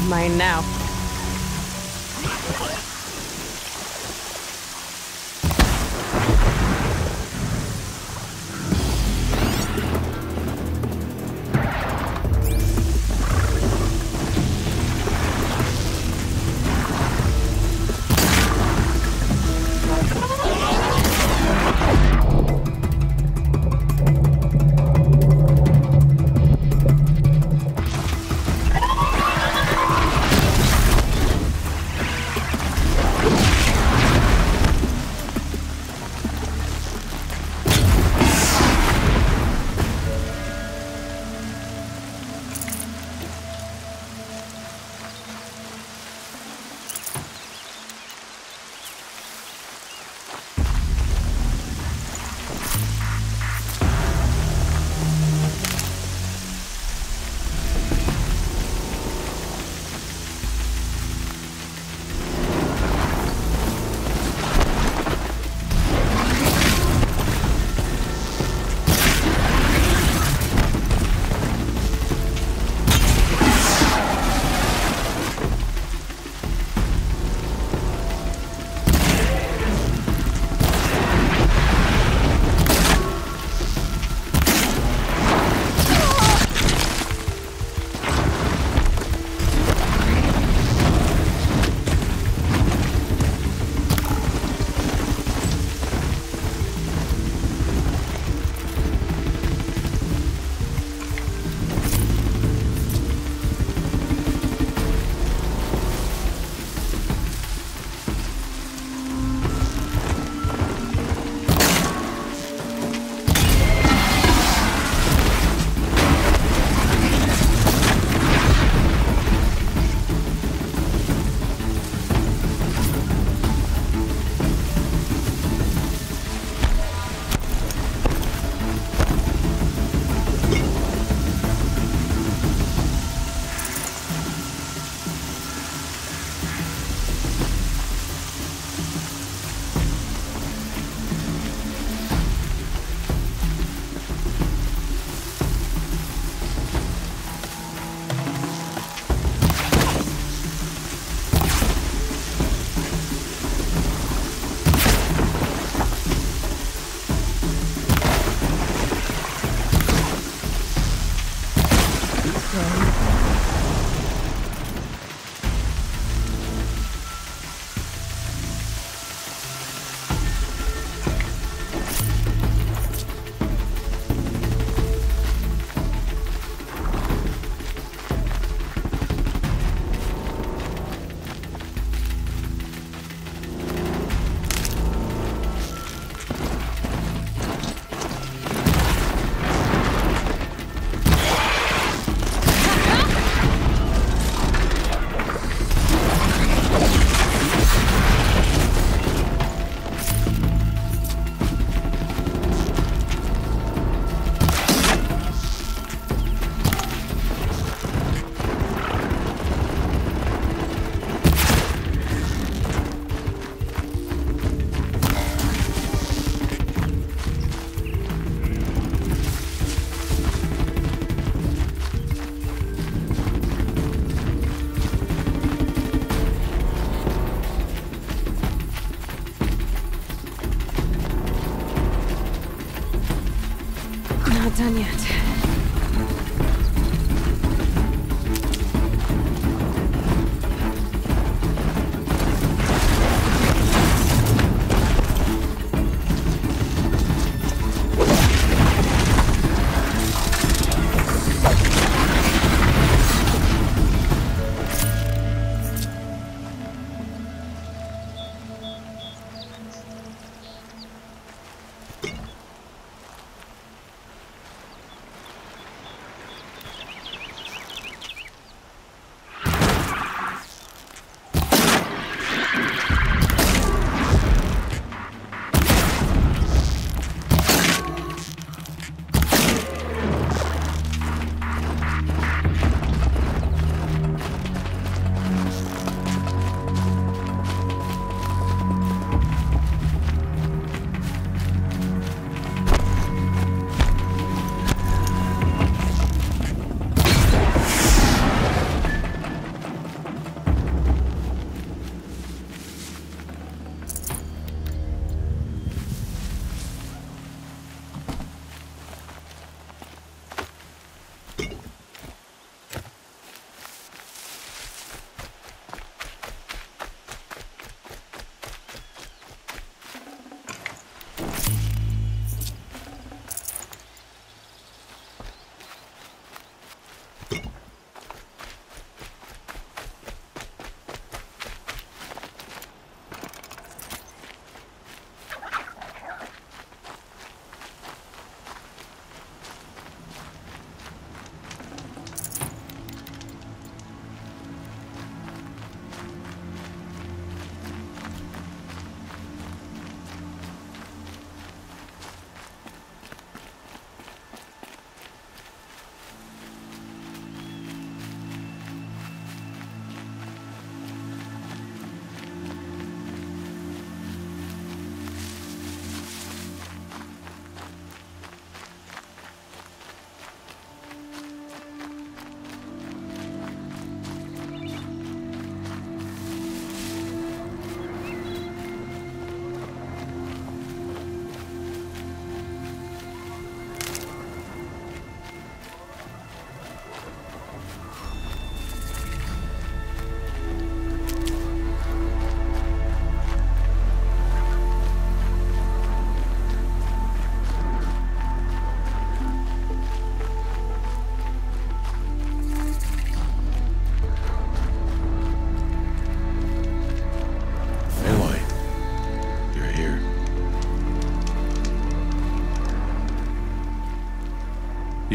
Mine now.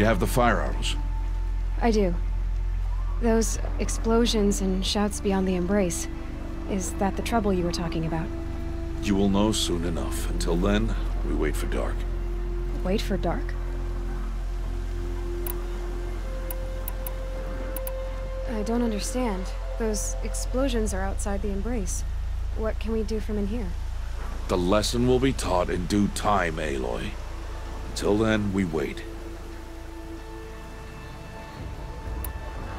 have the fire arrows? I do. Those explosions and shouts beyond the embrace. Is that the trouble you were talking about? You will know soon enough. Until then, we wait for dark. Wait for dark? I don't understand. Those explosions are outside the embrace. What can we do from in here? The lesson will be taught in due time, Aloy. Until then, we wait.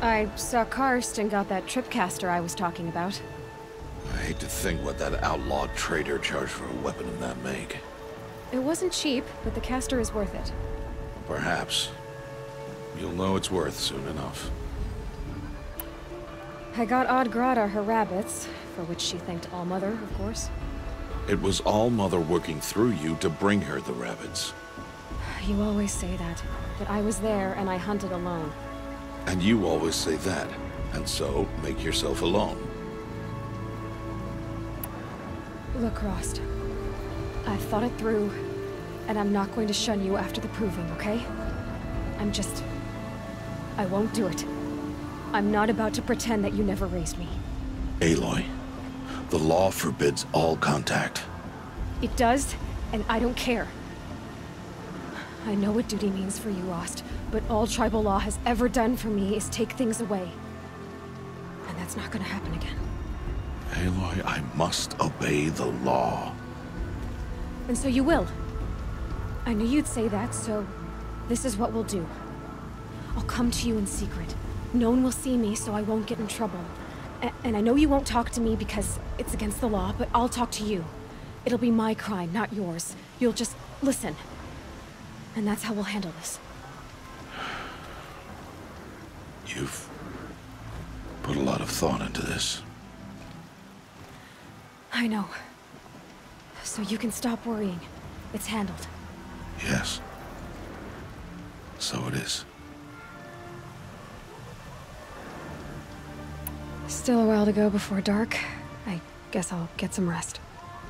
I saw Karst and got that tripcaster I was talking about. I hate to think what that outlawed trader charged for a weapon of that make. It wasn't cheap, but the caster is worth it. Perhaps. You'll know it's worth soon enough. I got Oddgrada her rabbits, for which she thanked Allmother, of course. It was Allmother working through you to bring her the rabbits. You always say that, but I was there and I hunted alone. And you always say that, and so make yourself alone. Look, Rost. I've thought it through, and I'm not going to shun you after the proving, okay? I won't do it. I'm not about to pretend that you never raised me. Aloy, the law forbids all contact. It does, and I don't care. I know what duty means for you, Rost, but all tribal law has ever done for me is take things away. And that's not gonna happen again. Aloy, I must obey the law. And so you will. I knew you'd say that, so this is what we'll do. I'll come to you in secret. No one will see me, so I won't get in trouble. And I know you won't talk to me because it's against the law, but I'll talk to you. It'll be my crime, not yours. You'll just listen. And that's how we'll handle this. You've put a lot of thought into this. I know. So you can stop worrying. It's handled. Yes. So it is. Still a while to go before dark. I guess I'll get some rest.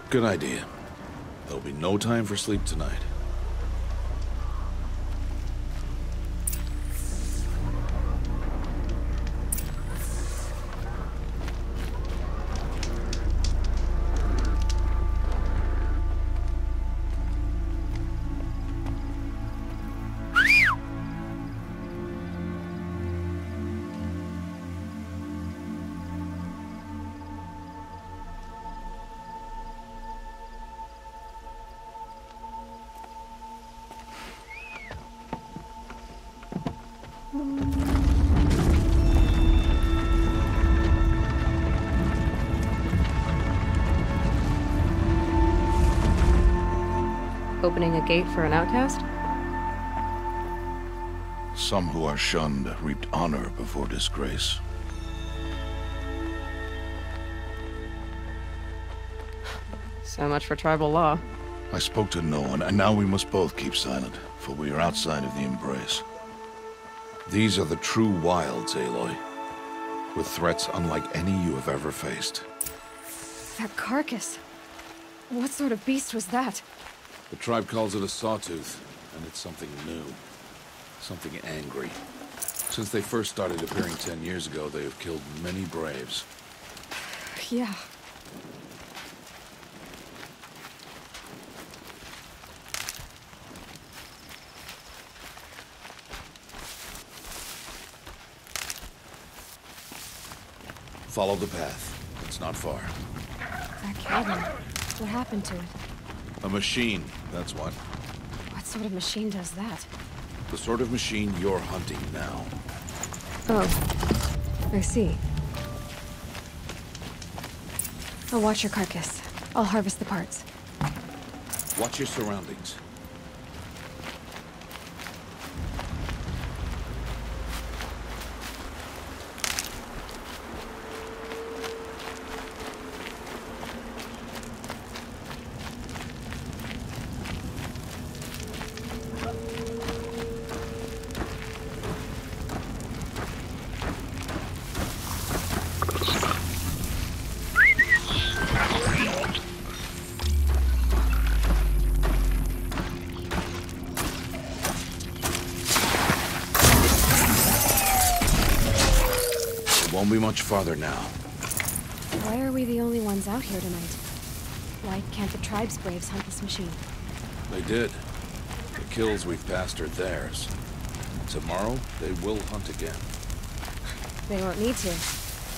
Good idea. There'll be no time for sleep tonight. Opening a gate for an outcast? Some who are shunned reaped honor before disgrace. So much for tribal law. I spoke to no one, and now we must both keep silent, for we are outside of the embrace. These are the true wilds, Aloy, with threats unlike any you have ever faced. That carcass. What sort of beast was that? The tribe calls it a sawtooth, and it's something new. Something angry. Since they first started appearing 10 years ago, they have killed many braves. Yeah. Follow the path. It's not far. That cabin. What happened to it? A machine, that's what. What sort of machine does that? The sort of machine you're hunting now. Oh. I see. I'll watch your carcass. I'll harvest the parts. Watch your surroundings. Won't be much farther now. Why are we the only ones out here tonight? Why can't the tribe's braves hunt this machine? They did. The kills we've passed are theirs. Tomorrow, they will hunt again. They won't need to.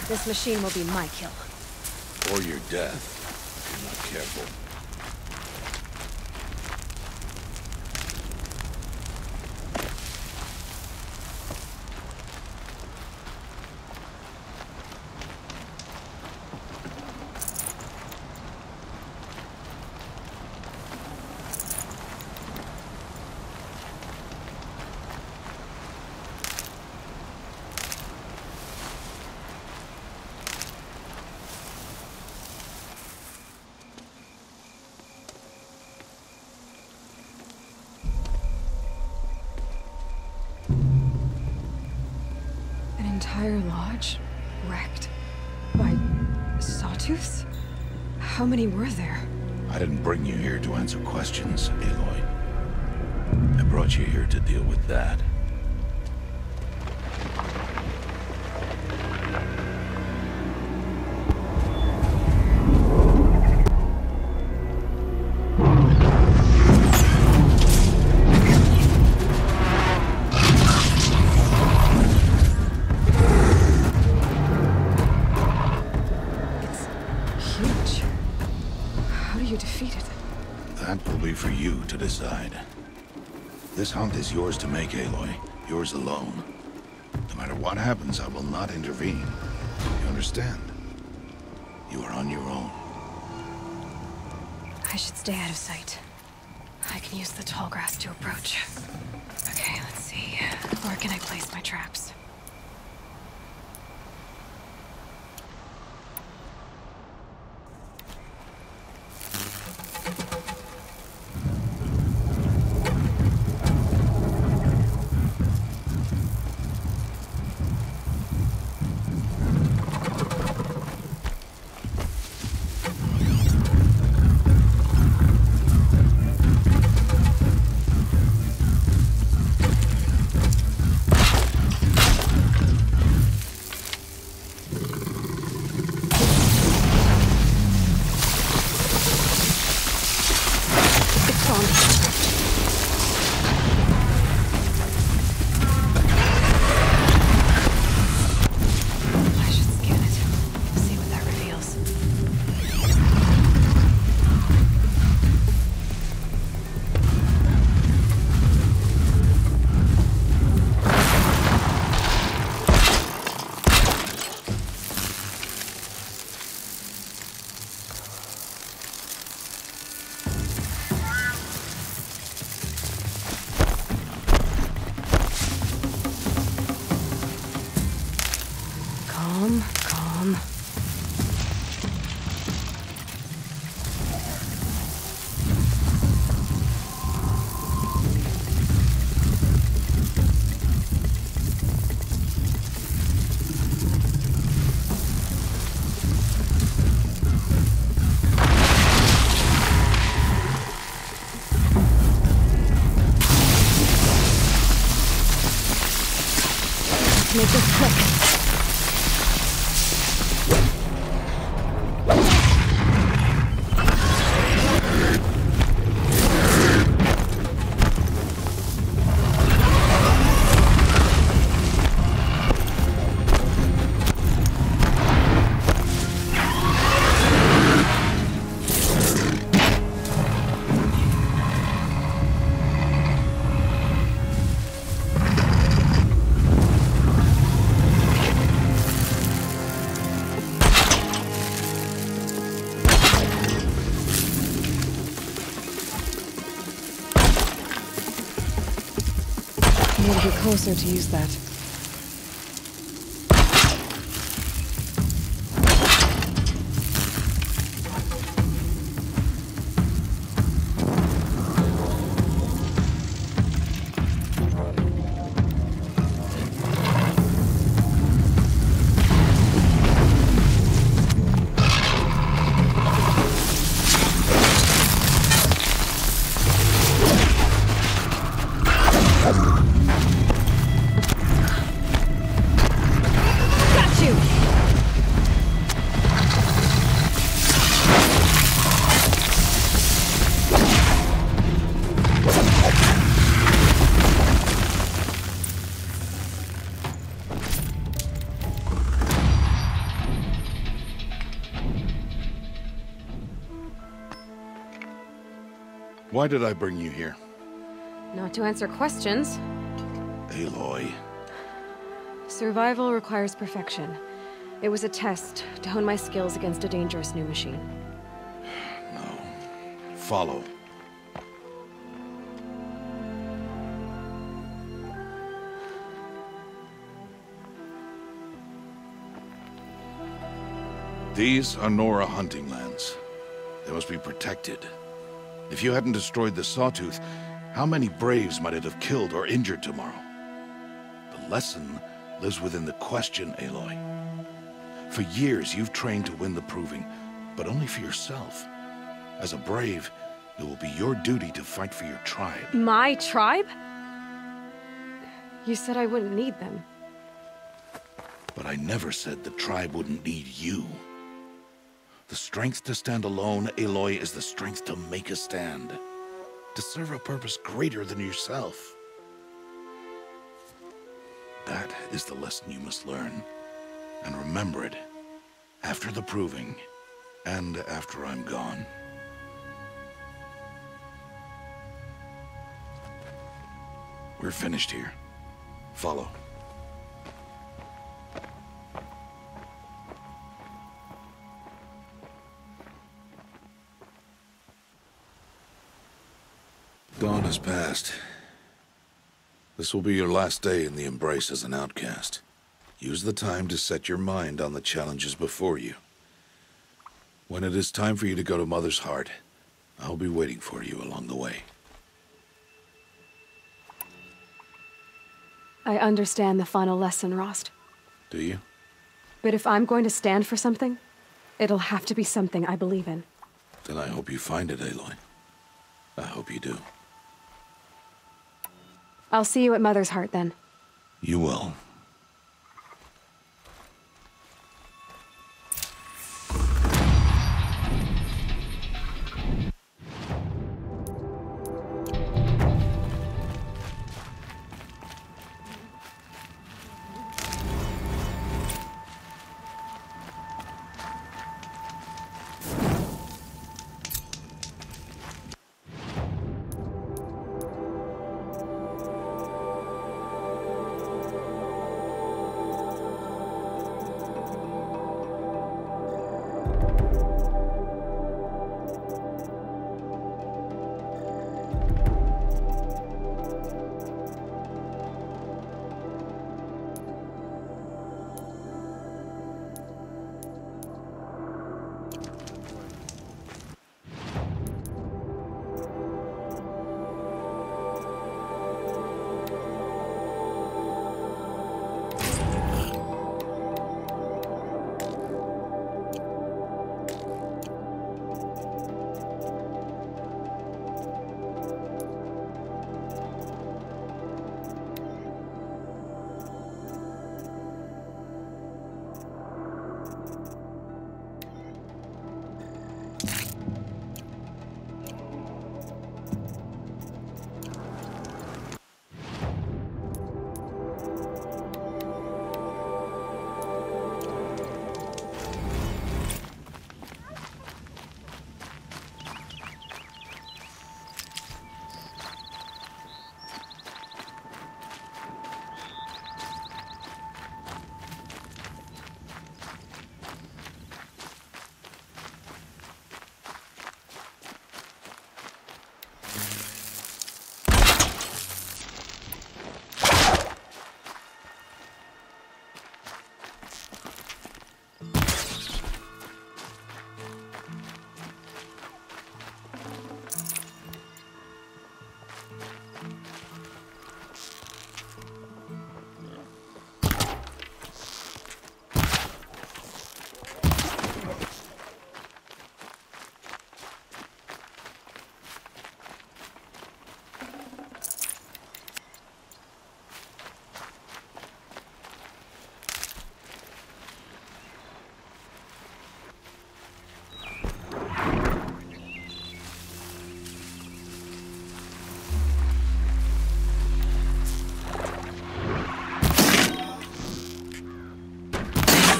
This machine will be my kill. Or your death, if you're not careful. Entire lodge wrecked by sawtooths? How many were there? I didn't bring you here to answer questions, Aloy. I brought you here to deal with that. That will be for you to decide. This hunt is yours to make, Aloy. Yours alone. No matter what happens, I will not intervene. You understand? You are on your own. I should stay out of sight. I can use the tall grass to approach. Okay, let's see. Where can I place my traps? Calm. Make this quick. I need to get closer to use that. Why did I bring you here? Not to answer questions. Aloy. Survival requires perfection. It was a test to hone my skills against a dangerous new machine. No. Follow. These are Nora hunting lands. They must be protected. If you hadn't destroyed the Sawtooth, how many Braves might it have killed or injured tomorrow? The lesson lives within the question, Aloy. For years, you've trained to win the Proving, but only for yourself. As a Brave, it will be your duty to fight for your tribe. My tribe? You said I wouldn't need them. But I never said the tribe wouldn't need you. The strength to stand alone, Aloy, is the strength to make a stand. To serve a purpose greater than yourself. That is the lesson you must learn. And remember it. After the Proving. And after I'm gone. We're finished here. Follow. Dawn has passed. This will be your last day in the Embrace as an outcast. Use the time to set your mind on the challenges before you. When it is time for you to go to Mother's Heart, I'll be waiting for you along the way. I understand the final lesson, Rost. Do you? But if I'm going to stand for something, it'll have to be something I believe in. Then I hope you find it, Aloy. I hope you do. I'll see you at Mother's Heart, then. You will.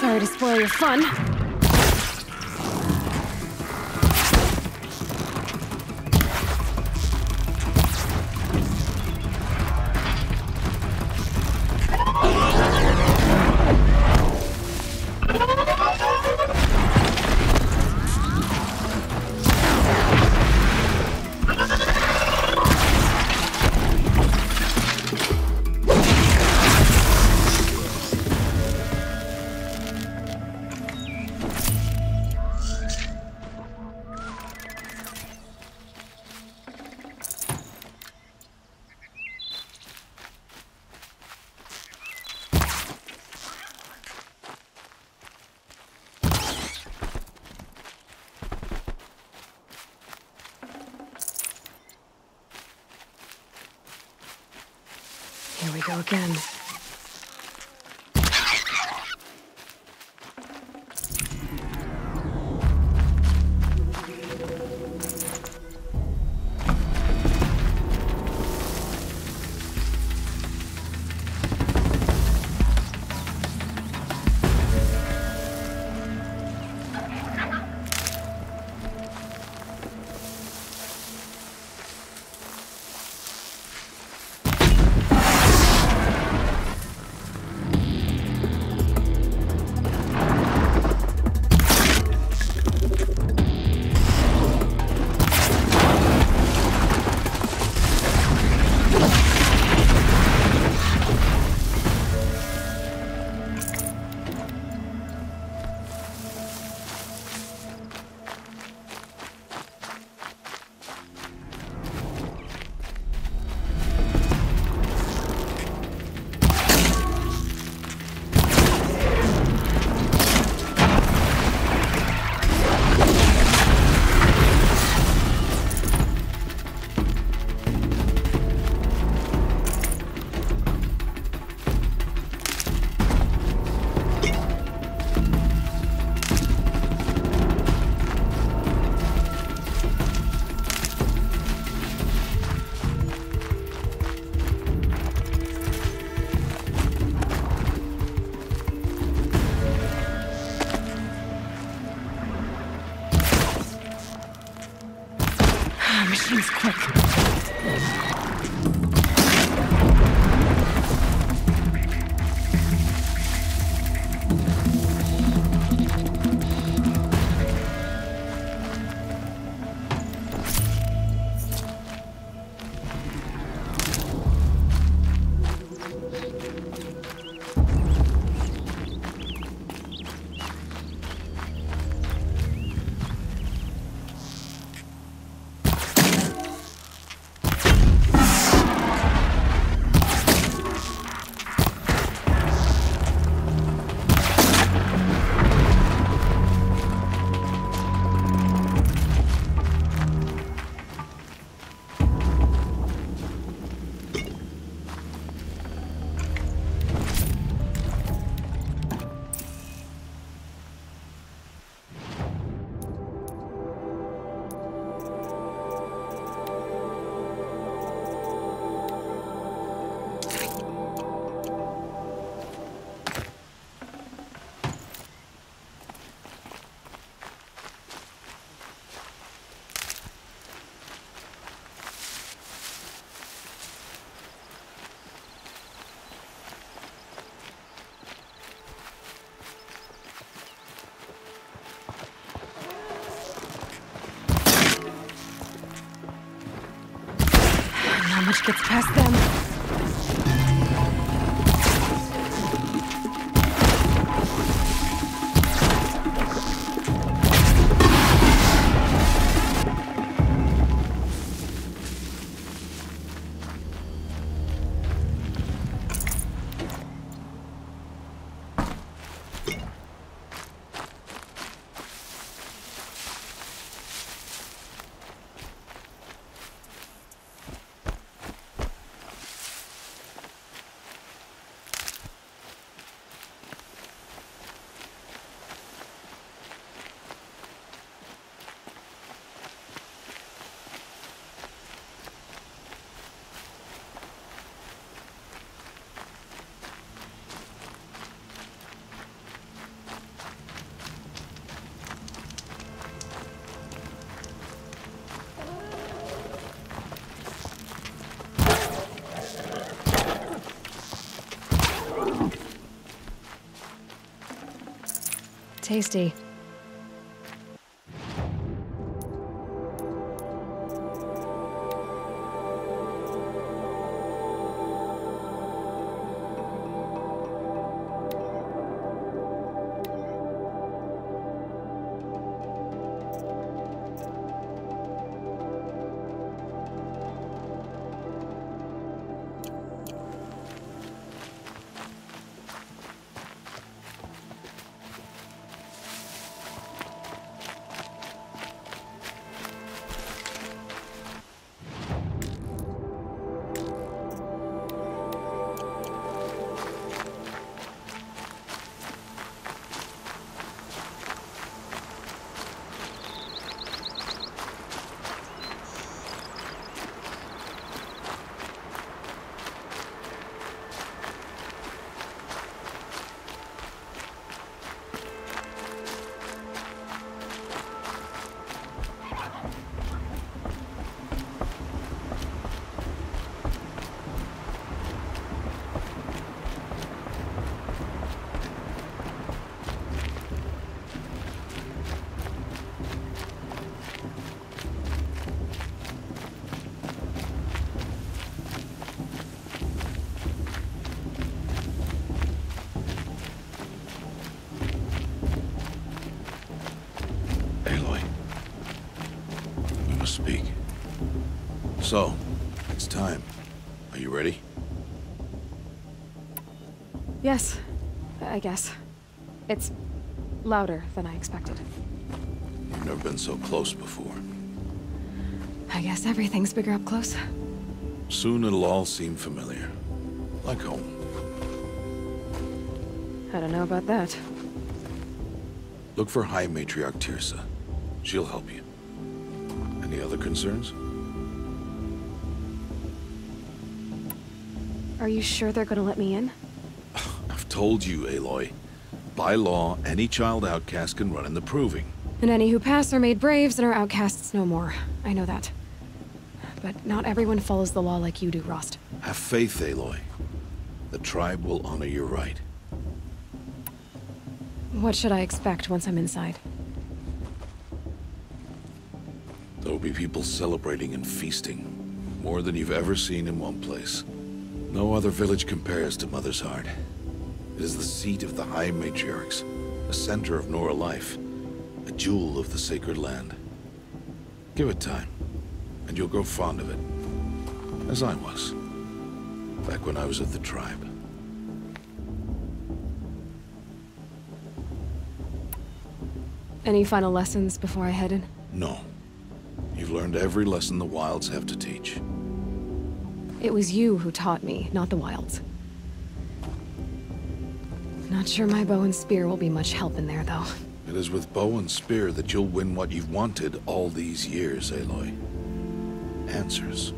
Sorry to spoil your fun. go again. Machine's quick. Not much gets past them. Tasty. speak. So, it's time. Are you ready? Yes, I guess. It's louder than I expected. You've never been so close before. I guess everything's bigger up close. Soon it'll all seem familiar. Like home. I don't know about that. Look for High Matriarch Tirsa. She'll help you. Any other concerns? Are you sure they're gonna let me in? I've told you, Aloy. By law, any child outcast can run in the Proving. And any who pass are made braves and are outcasts no more. I know that. But not everyone follows the law like you do, Rost. Have faith, Aloy. The tribe will honor your right. What should I expect once I'm inside? There will be people celebrating and feasting. More than you've ever seen in one place. No other village compares to Mother's Heart. It is the seat of the High Matriarchs, a center of Nora life, a jewel of the sacred land. Give it time, and you'll grow fond of it. As I was, back when I was of the tribe. Any final lessons before I head in? No. You've learned every lesson the Wilds have to teach. It was you who taught me, not the Wilds. Not sure my bow and spear will be much help in there, though. It is with bow and spear that you'll win what you've wanted all these years, Aloy. Answers.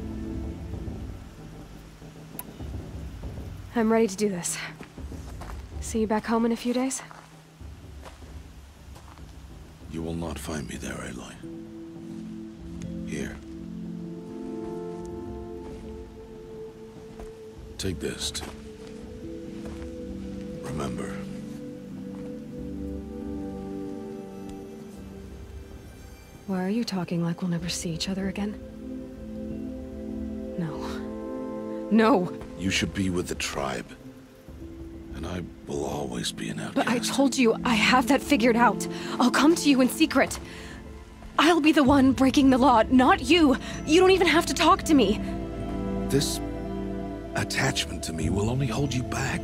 I'm ready to do this. See you back home in a few days? You will not find me there, Aloy. Here. Take this, too. Remember. Why are you talking like we'll never see each other again? No. No! You should be with the tribe. And I will always be an outcast. But I told you, I have that figured out. I'll come to you in secret. I'll be the one breaking the law, not you. You don't even have to talk to me. This attachment to me will only hold you back.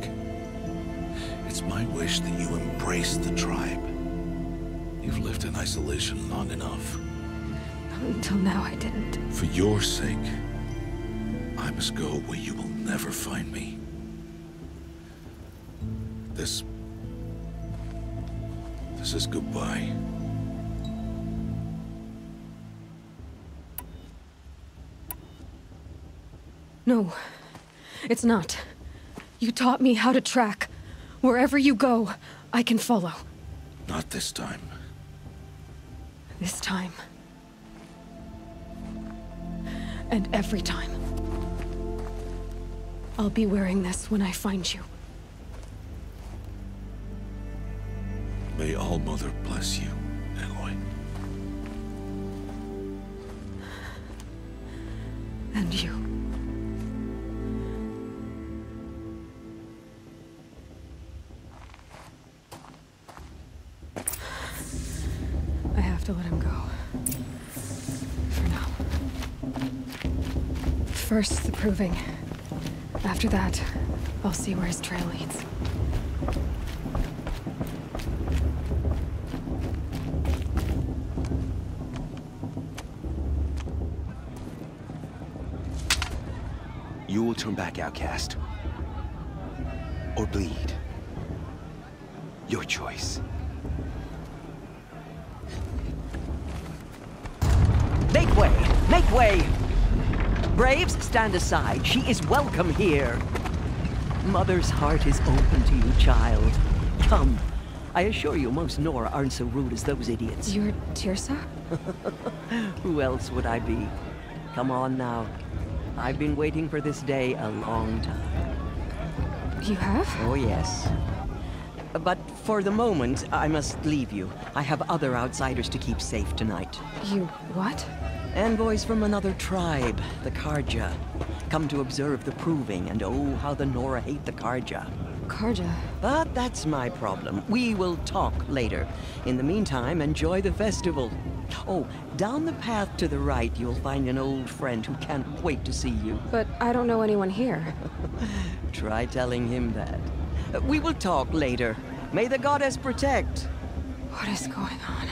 It's my wish that you embrace the tribe. You've lived in isolation long enough. Until now, I didn't. For your sake, I must go where you will never find me. This is goodbye. No, it's not. You taught me how to track. Wherever you go, I can follow. Not this time. This time. And every time. I'll be wearing this when I find you. May All-Mother bless you, Aloy. And you. I have to let him go. For now. First, the Proving. After that, I'll see where his trail leads. You will turn back, outcast. Or bleed. Your choice. Make way! Make way! Braves, stand aside. She is welcome here. Mother's heart is open to you, child. Come. I assure you, most Nora aren't so rude as those idiots. You're Tirsa? Who else would I be? Come on now. I've been waiting for this day a long time. You have? Oh, yes. But for the moment, I must leave you. I have other outsiders to keep safe tonight. You what? Envoys from another tribe, the Karja. Come to observe the Proving, and oh, how the Nora hate the Karja. Karja. But that's my problem. We will talk later. In the meantime, enjoy the festival. Oh, down the path to the right, you'll find an old friend who can't wait to see you. But I don't know anyone here. Try telling him that. We will talk later. May the goddess protect. What is going on?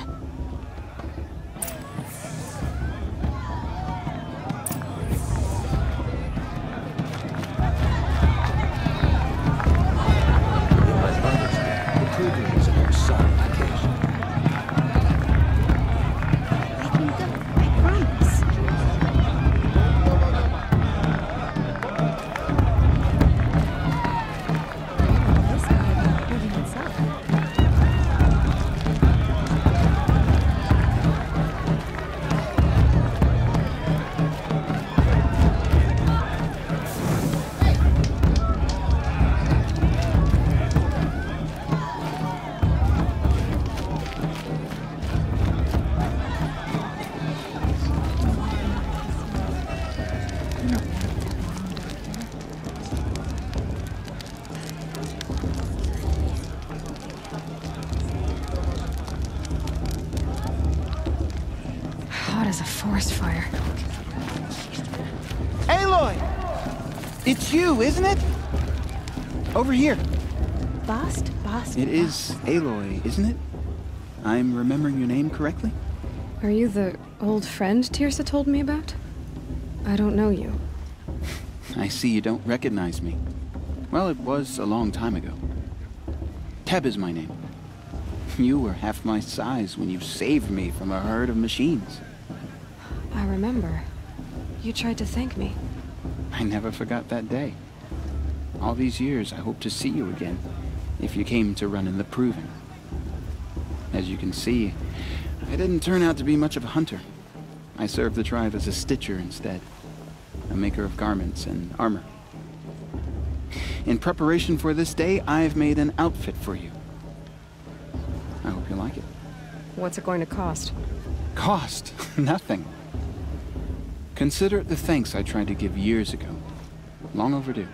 In my mother's day, the proving was a more solemn occasion. I can go. I promise. This guy about proving himself. Hot as a forest fire. Aloy! It's you, isn't it? Over here. Bast? It is Aloy, isn't it? I'm remembering your name correctly? Are you the old friend Tirsa told me about? I don't know you. I see you don't recognize me. Well, it was a long time ago. Teb is my name. You were half my size when you saved me from a herd of machines. I remember. You tried to thank me. I never forgot that day. All these years, I hope to see you again, if you came to run in the Proving. As you can see, I didn't turn out to be much of a hunter. I served the tribe as a stitcher instead, a maker of garments and armor. In preparation for this day, I've made an outfit for you. I hope you like it. What's it going to cost? Cost? Nothing. Consider it the thanks I tried to give years ago. Long overdue.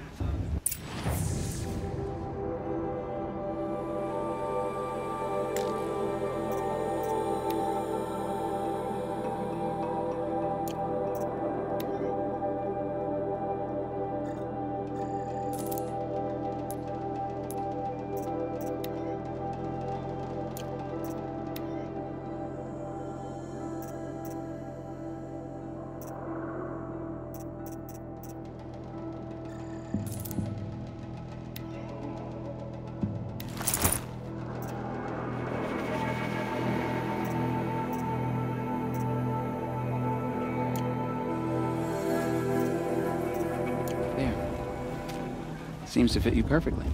Seems to fit you perfectly.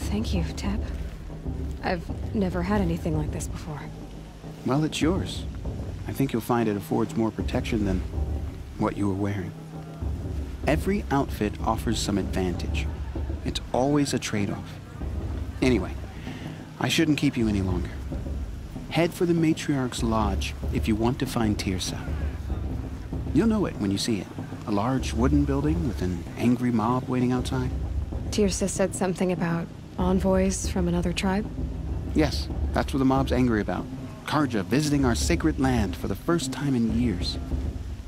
Thank you, Teb. I've never had anything like this before. Well, it's yours. I think you'll find it affords more protection than what you were wearing. Every outfit offers some advantage. It's always a trade-off. Anyway, I shouldn't keep you any longer. Head for the Matriarch's Lodge if you want to find Tirsa. You'll know it when you see it. A large wooden building with an angry mob waiting outside. Tirsa said something about envoys from another tribe? Yes, that's what the mob's angry about. Karja visiting our sacred land for the first time in years.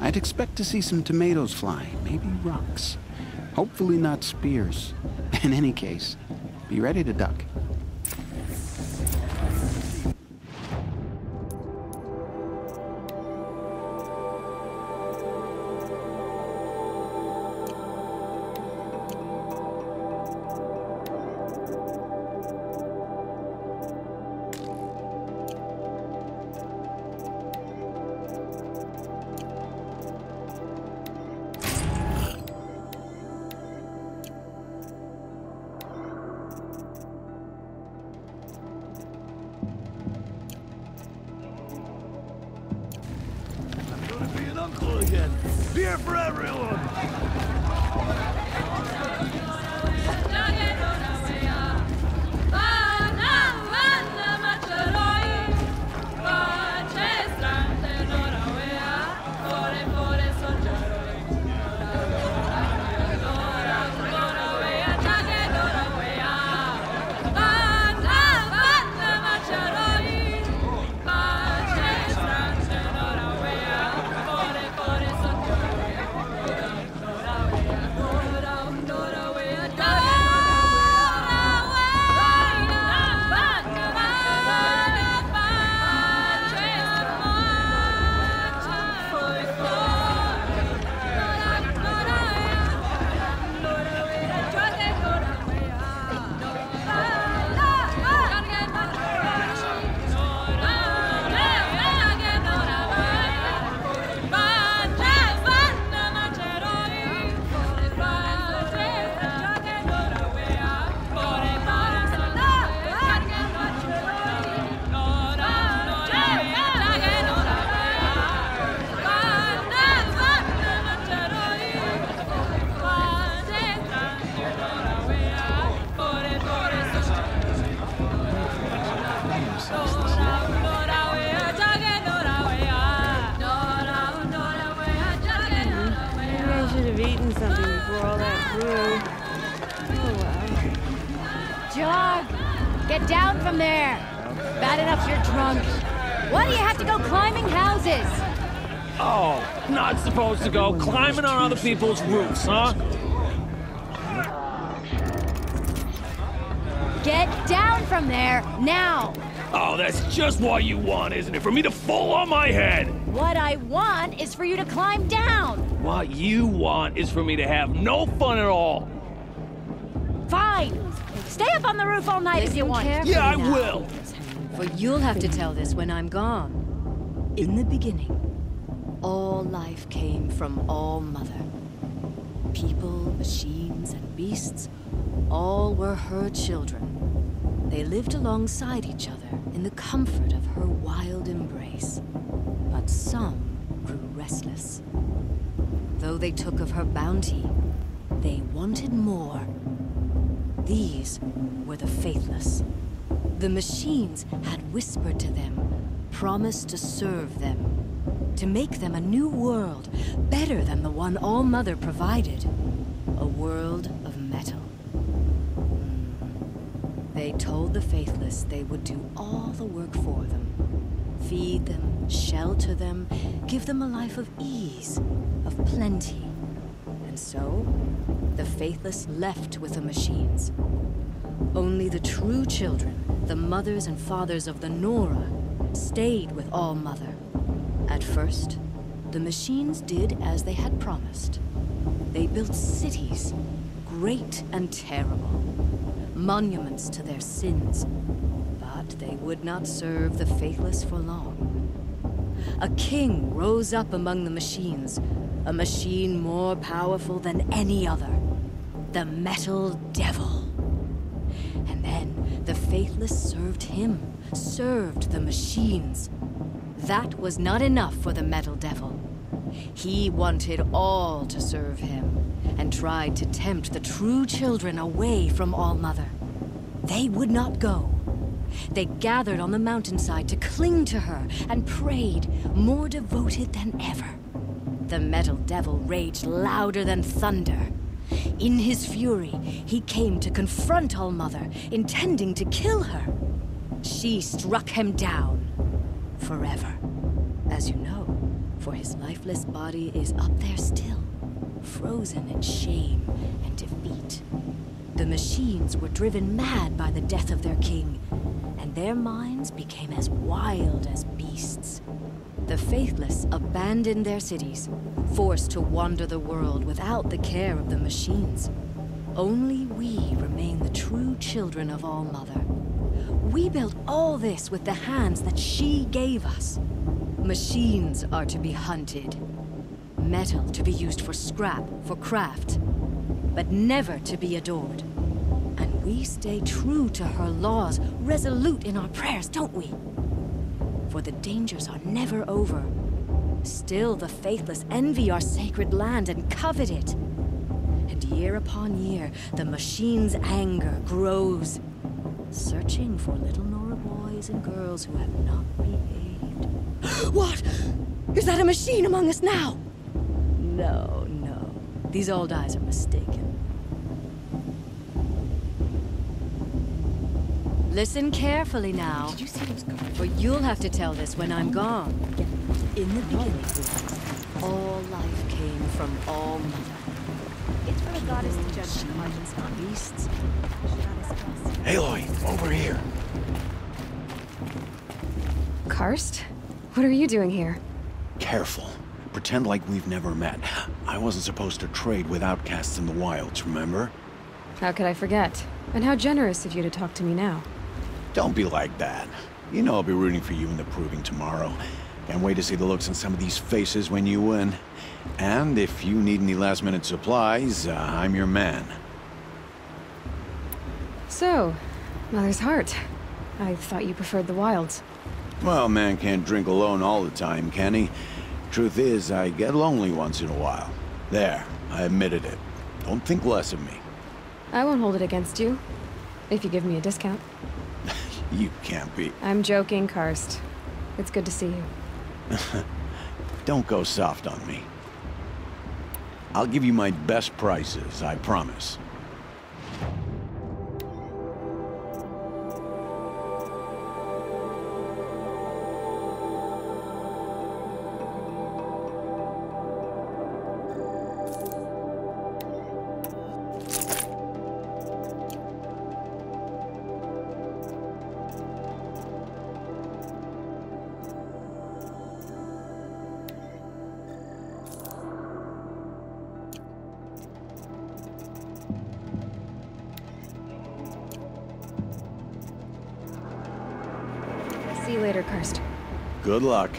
I'd expect to see some tomatoes fly, maybe rocks. Hopefully not spears. In any case, be ready to duck. Again. Beer for everyone! jog. Get down from there. Bad enough you're drunk. Why do you have to go climbing houses? Oh, not supposed to go climbing on other people's roofs, huh? Get down from there, now! Oh, that's just what you want, isn't it? For me to fall on my head! What I want is for you to climb down! What you want is for me to have no fun at all. Fine! Stay up on the roof all night if you want. Yeah, I will! For you'll have to tell this when I'm gone. In the beginning, all life came from All Mother. People, machines, and beasts, all were her children. They lived alongside each other in the comfort of her wild embrace. But some grew restless. Though they took of her bounty, they wanted more. These were the faithless. The machines had whispered to them, promised to serve them, to make them a new world, better than the one All Mother provided. A world of metal. They told the faithless they would do all the work for them. Feed them, shelter them, give them a life of ease, of plenty. And so, the faithless left with the machines. Only the true children, the mothers and fathers of the Nora, stayed with All Mother. At first, the machines did as they had promised. They built cities, great and terrible, monuments to their sins, but they would not serve the faithless for long. A king rose up among the machines, a machine more powerful than any other, the Metal Devil. And then the faithless served him, served the machines. That was not enough for the Metal Devil. He wanted all to serve him, and tried to tempt the true children away from All Mother. They would not go. They gathered on the mountainside to cling to her and prayed, more devoted than ever. The Metal Devil raged louder than thunder. In his fury, he came to confront All Mother, intending to kill her. She struck him down forever, as you know, for his lifeless body is up there still, frozen in shame and defeat. The machines were driven mad by the death of their king, and their minds became as wild as beasts. The faithless abandoned their cities, forced to wander the world without the care of the machines. Only we remain the true children of All Mother. We built all this with the hands that she gave us. Machines are to be hunted. Metal to be used for scrap, for craft, but never to be adored. And we stay true to her laws, resolute in our prayers, don't we? For the dangers are never over. Still the faithless envy our sacred land and covet it. And year upon year, the machine's anger grows, searching for little Nora boys and girls who have not behaved. What? Is that a machine among us now? No, no. These old eyes are mistaken. Listen carefully now, for you'll have to tell this when I'm gone. In the beginning, all life came from All Mother. It's from a goddess to judge the margins on beasts. Aloy, over here. Karst? What are you doing here? Careful. Pretend like we've never met. I wasn't supposed to trade with outcasts in the wilds, remember? How could I forget? And how generous of you to talk to me now. Don't be like that. You know I'll be rooting for you in the proving tomorrow. Can't wait to see the looks on some of these faces when you win. And if you need any last-minute supplies, I'm your man. So, Mother's Heart. I thought you preferred the wilds. Well, man can't drink alone all the time, can he? Truth is, I get lonely once in a while. There, I admitted it. Don't think less of me. I won't hold it against you, if you give me a discount. You can't be. I'm joking, Karst. It's good to see you. Don't go soft on me. I'll give you my best prices, I promise. you later, Cursed. Good luck.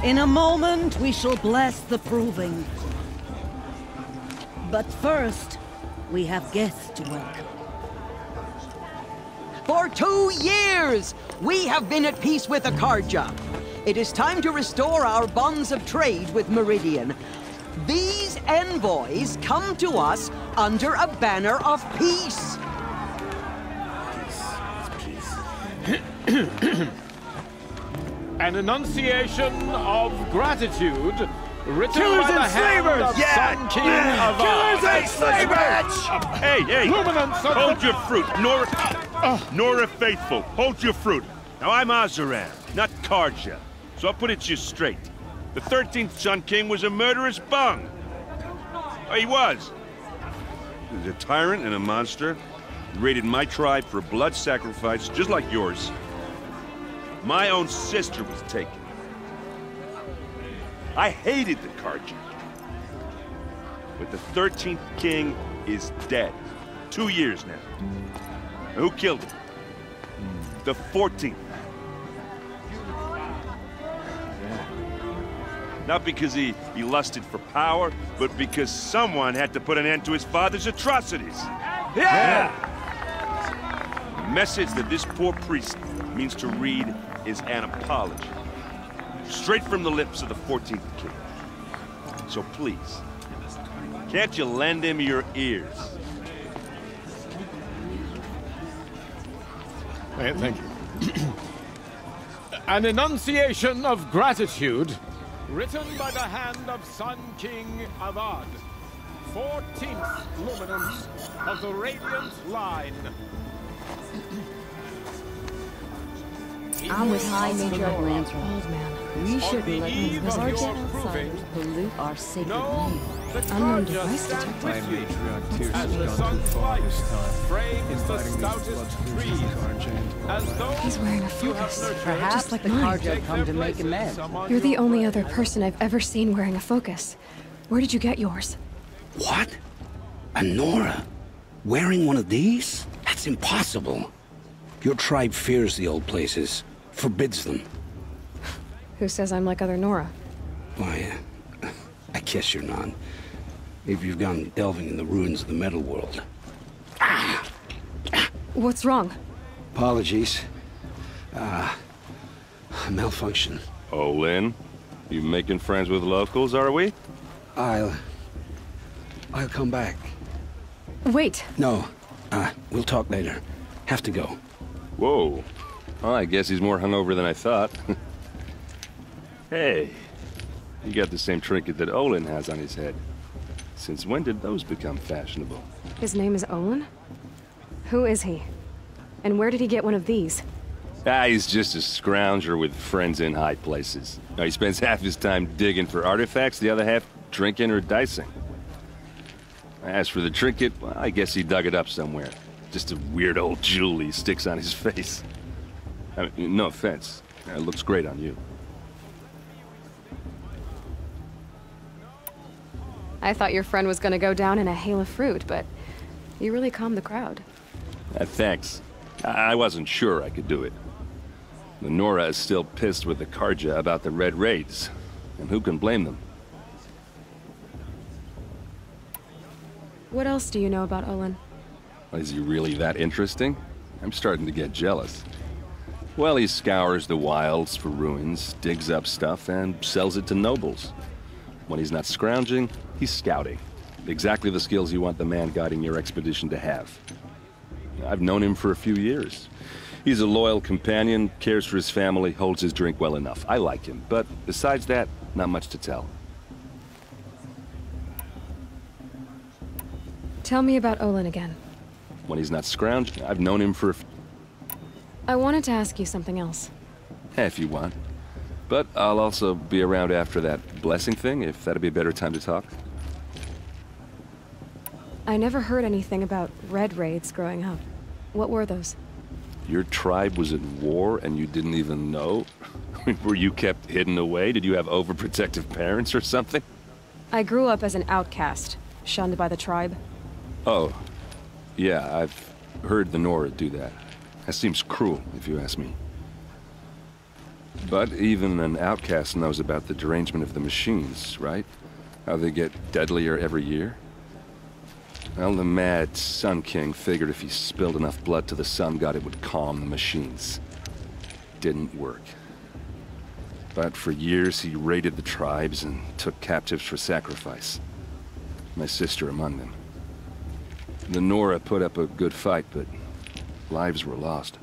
In a moment, we shall bless the proving. But first, we have guests to welcome. For 2 years, we have been at peace with Akarja. It is time to restore our bonds of trade with Meridian. These envoys come to us under a banner of peace. An enunciation of gratitude written Killers by the and hand slavers! of Yeah! Sun King of Killers Ard. and slavers! Hey, hey! Luminance of Hold your fruit, Nora Faithful. Hold your fruit. Now I'm Azaran, not Karja, so I'll put it to you straight. The 13th Sun King was a murderous bung. Oh, he was. He was a tyrant and a monster. He raided my tribe for a blood sacrifice, just like yours. My own sister was taken. I hated the Karja. But the 13th king is dead. 2 years now. And who killed him? The 14th. Not because he lusted for power, but because someone had to put an end to his father's atrocities. Yeah! The message that this poor priest means to read is an apology. Straight from the lips of the 14th king. So please, can't you lend him your ears? Thank you. An enunciation of gratitude written by the hand of Sun King of Ard, 14th luminance of the Radiant Line. I'm with High Major Lantern. Old man. We shouldn't let eve him of our your outsiders proving- pollute our sacred No, land. the Unknown Karja device stand detector. with you. Matriarch Tears As has the gone too sun's far light this time. frames the Inviting these stoutest bloodthirsty trees. Karja. As though He's wearing a you have focus. nurtured Perhaps Just like the mine. Karja take come their to make places amends. among You're the your only friends. other person I've ever seen wearing a focus. Where did you get yours? What? A Nora? Wearing one of these? That's impossible. Your tribe fears the old places, forbids them. Who says I'm like other Nora? Why, I guess you're not. Maybe you've gone delving in the ruins of the metal world. What's wrong? Apologies. Malfunction. Oh, Lynn, you making friends with locals, are we? I'll come back. Wait. No, we'll talk later. Have to go. Whoa. Well, I guess he's more hungover than I thought. Hey, you got the same trinket that Olin has on his head. Since when did those become fashionable? His name is Olin? Who is he? And where did he get one of these? He's just a scrounger with friends in high places. He spends half his time digging for artifacts, the other half drinking or dicing. As for the trinket, well, I guess he dug it up somewhere. Just a weird old jewel he sticks on his face. I mean, no offense. It looks great on you. I thought your friend was gonna go down in a hail of fruit, but you really calmed the crowd. Thanks. I wasn't sure I could do it. The Nora is still pissed with the Karja about the Red Raids, and who can blame them? What else do you know about Olin? Is he really that interesting? I'm starting to get jealous. Well, he scours the wilds for ruins, digs up stuff, and sells it to nobles. When he's not scrounging, he's scouting. Exactly the skills you want the man guiding your expedition to have. I've known him for a few years. He's a loyal companion, cares for his family, holds his drink well enough. I like him, but besides that, not much to tell. Tell me about Olin again. When he's not scrounging, I've known him for I wanted to ask you something else. if you want. But I'll also be around after that blessing thing, if that'd be a better time to talk. I never heard anything about red raids growing up. What were those? Your tribe was at war and you didn't even know? Were you kept hidden away? Did you have overprotective parents or something? I grew up as an outcast, shunned by the tribe. Oh, yeah, I've heard the Nora do that. That seems cruel, if you ask me. But even an outcast knows about the derangement of the machines, right? How they get deadlier every year? Well, the mad Sun King figured if he spilled enough blood to the Sun God, it would calm the machines. Didn't work. But for years, he raided the tribes and took captives for sacrifice. My sister among them. The Nora put up a good fight, but lives were lost.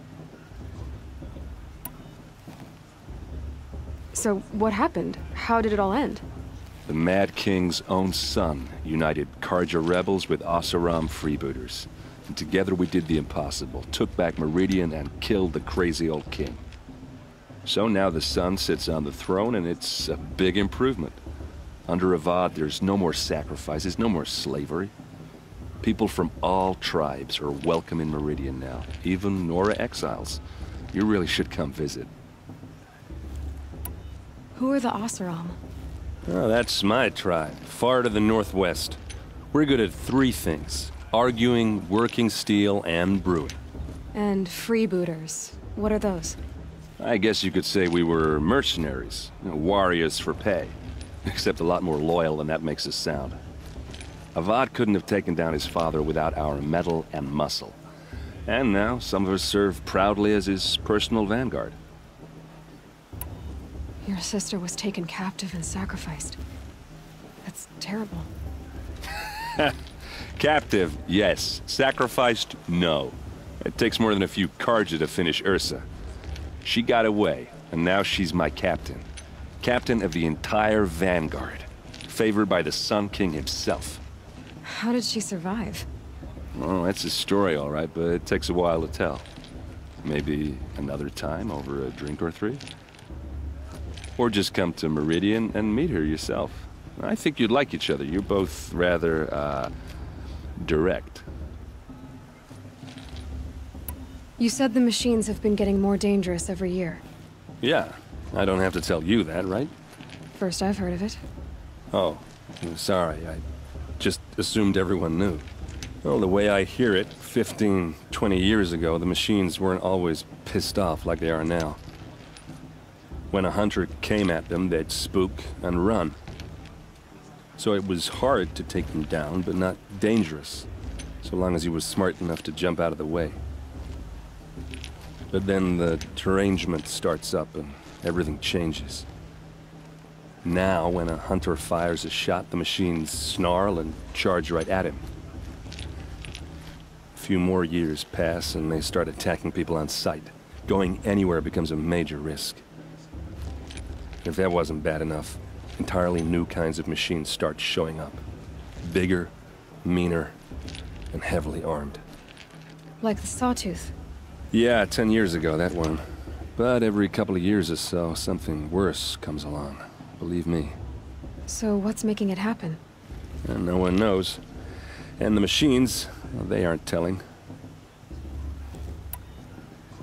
So, what happened? How did it all end? The Mad King's own son united Karja rebels with Oseram freebooters. And together we did the impossible, took back Meridian and killed the crazy old king. So now the son sits on the throne and it's a big improvement. Under Avad, there's no more sacrifices, no more slavery. People from all tribes are welcome in Meridian now, even Nora exiles. You really should come visit. Who are the Oseram? Oh, that's my tribe, far to the northwest. We're good at three things: arguing, working steel, and brewing. And freebooters. What are those? I guess you could say we were mercenaries, warriors for pay. Except a lot more loyal than that makes us sound. Avad couldn't have taken down his father without our metal and muscle. And now, some of us serve proudly as his personal vanguard. Your sister was taken captive and sacrificed. That's terrible. Captive, yes. Sacrificed, no. It takes more than a few Karja to finish Ursa. She got away, and now she's my captain. Captain of the entire vanguard. Favored by the Sun King himself. How did she survive? Well, that's a story, all right, but it takes a while to tell. Maybe another time over a drink or three? Or just come to Meridian and meet her yourself. I think you'd like each other. You're both rather, direct. You said the machines have been getting more dangerous every year. Yeah, I don't have to tell you that, right? First I've heard of it. Oh, I'm sorry. I just assumed everyone knew. Well, the way I hear it, 15, 20 years ago, the machines weren't always pissed off like they are now. When a hunter came at them, they'd spook and run. So it was hard to take them down, but not dangerous, so long as he was smart enough to jump out of the way. But then the derangement starts up and everything changes. Now, when a hunter fires a shot, the machines snarl and charge right at him. A few more years pass and they start attacking people on sight. Going anywhere becomes a major risk. If that wasn't bad enough, entirely new kinds of machines start showing up. Bigger, meaner, and heavily armed. Like the Sawtooth. Yeah, 10 years ago, that one. But every couple of years or so, something worse comes along. Believe me. So what's making it happen? And no one knows. And the machines, well, they aren't telling.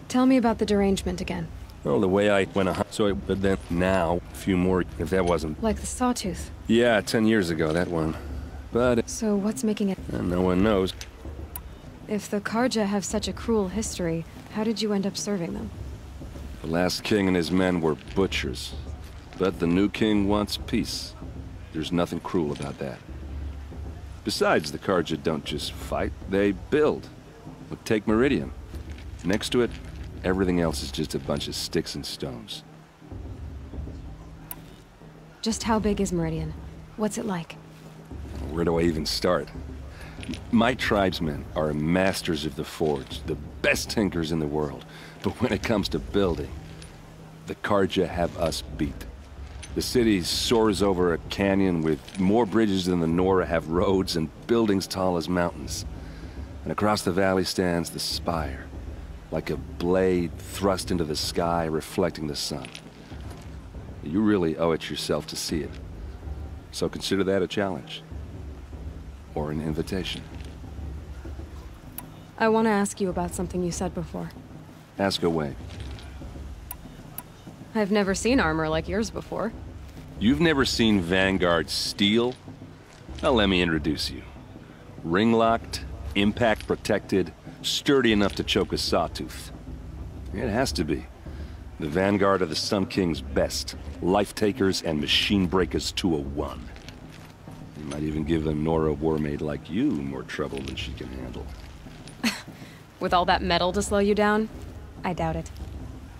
Tell me about the derangement again. Well, the way I went but then now, a few more, if that wasn't... Like the Sawtooth. Yeah, 10 years ago, that one. But... So what's making it... And no one knows. If the Karja have such a cruel history, how did you end up serving them? The last king and his men were butchers. But the new king wants peace. There's nothing cruel about that. Besides, the Karja don't just fight, they build. Look, take Meridian. Next to it, Everything else is just a bunch of sticks and stones. Just how big is Meridian? What's it like? Where do I even start? My tribesmen are masters of the forge, the best tinkers in the world. But when it comes to building, the Carja have us beat. The city soars over a canyon with more bridges than the Nora have roads and buildings tall as mountains. And across the valley stands the spire, like a blade thrust into the sky reflecting the sun. You really owe it yourself to see it. So consider that a challenge. Or an invitation. I want to ask you about something you said before. Ask away. I've never seen armor like yours before. You've never seen Vanguard steel? Well, let me introduce you. Ring-locked, impact-protected, sturdy enough to choke a sawtooth. It has to be. The Vanguard of the Sun King's best. Life-takers and machine-breakers to a one. You might even give a Nora warmaid like you more trouble than she can handle. With all that metal to slow you down? I doubt it.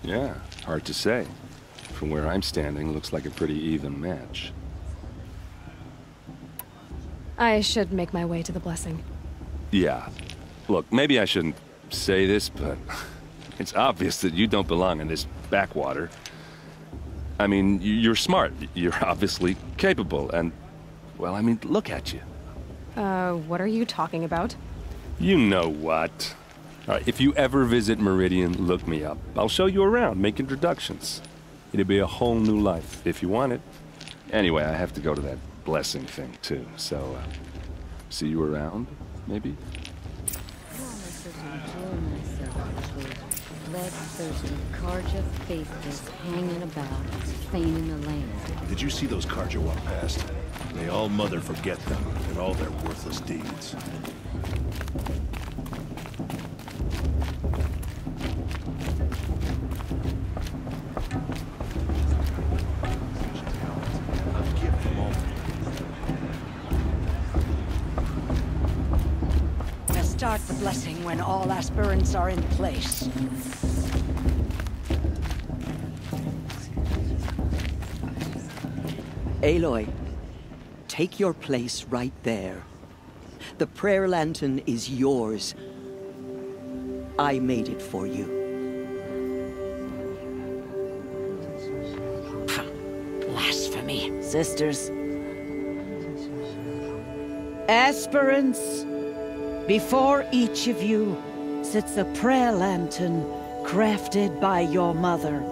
Yeah, hard to say. From where I'm standing, looks like a pretty even match. I should make my way to the blessing. Yeah. Look, maybe I shouldn't say this, but it's obvious that you don't belong in this backwater. I mean, you're smart. You're obviously capable, and... well, I mean, look at you. What are you talking about? You know what. All right, if you ever visit Meridian, look me up. I'll show you around, make introductions. It'll be a whole new life, if you want it. Anyway, I have to go to that blessing thing, too, so, see you around, maybe? Bloodthirsty Carja faithless hanging about, feigning the land. Did you see those Carja walk past? May all Mother forget them and all their worthless deeds. Start the blessing when all aspirants are in place. Aloy, take your place right there. The prayer lantern is yours. I made it for you. Blasphemy. Sisters. Aspirants. Before each of you sits a prayer lantern crafted by your mother.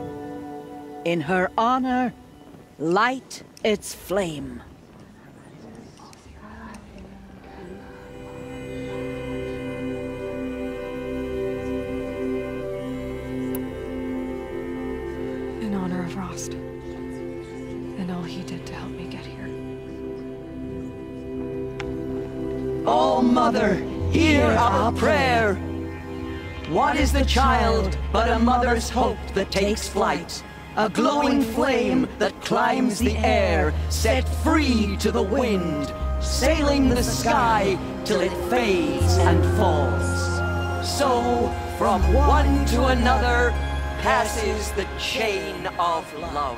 In her honor, light its flame. In honor of Rost. And all he did to help me get here. Oh, Mother, hear our prayer. What is the child but a mother's hope that takes flight? A glowing flame that climbs the air, set free to the wind, sailing the sky till it fades and falls. So, from one to another, passes the chain of love.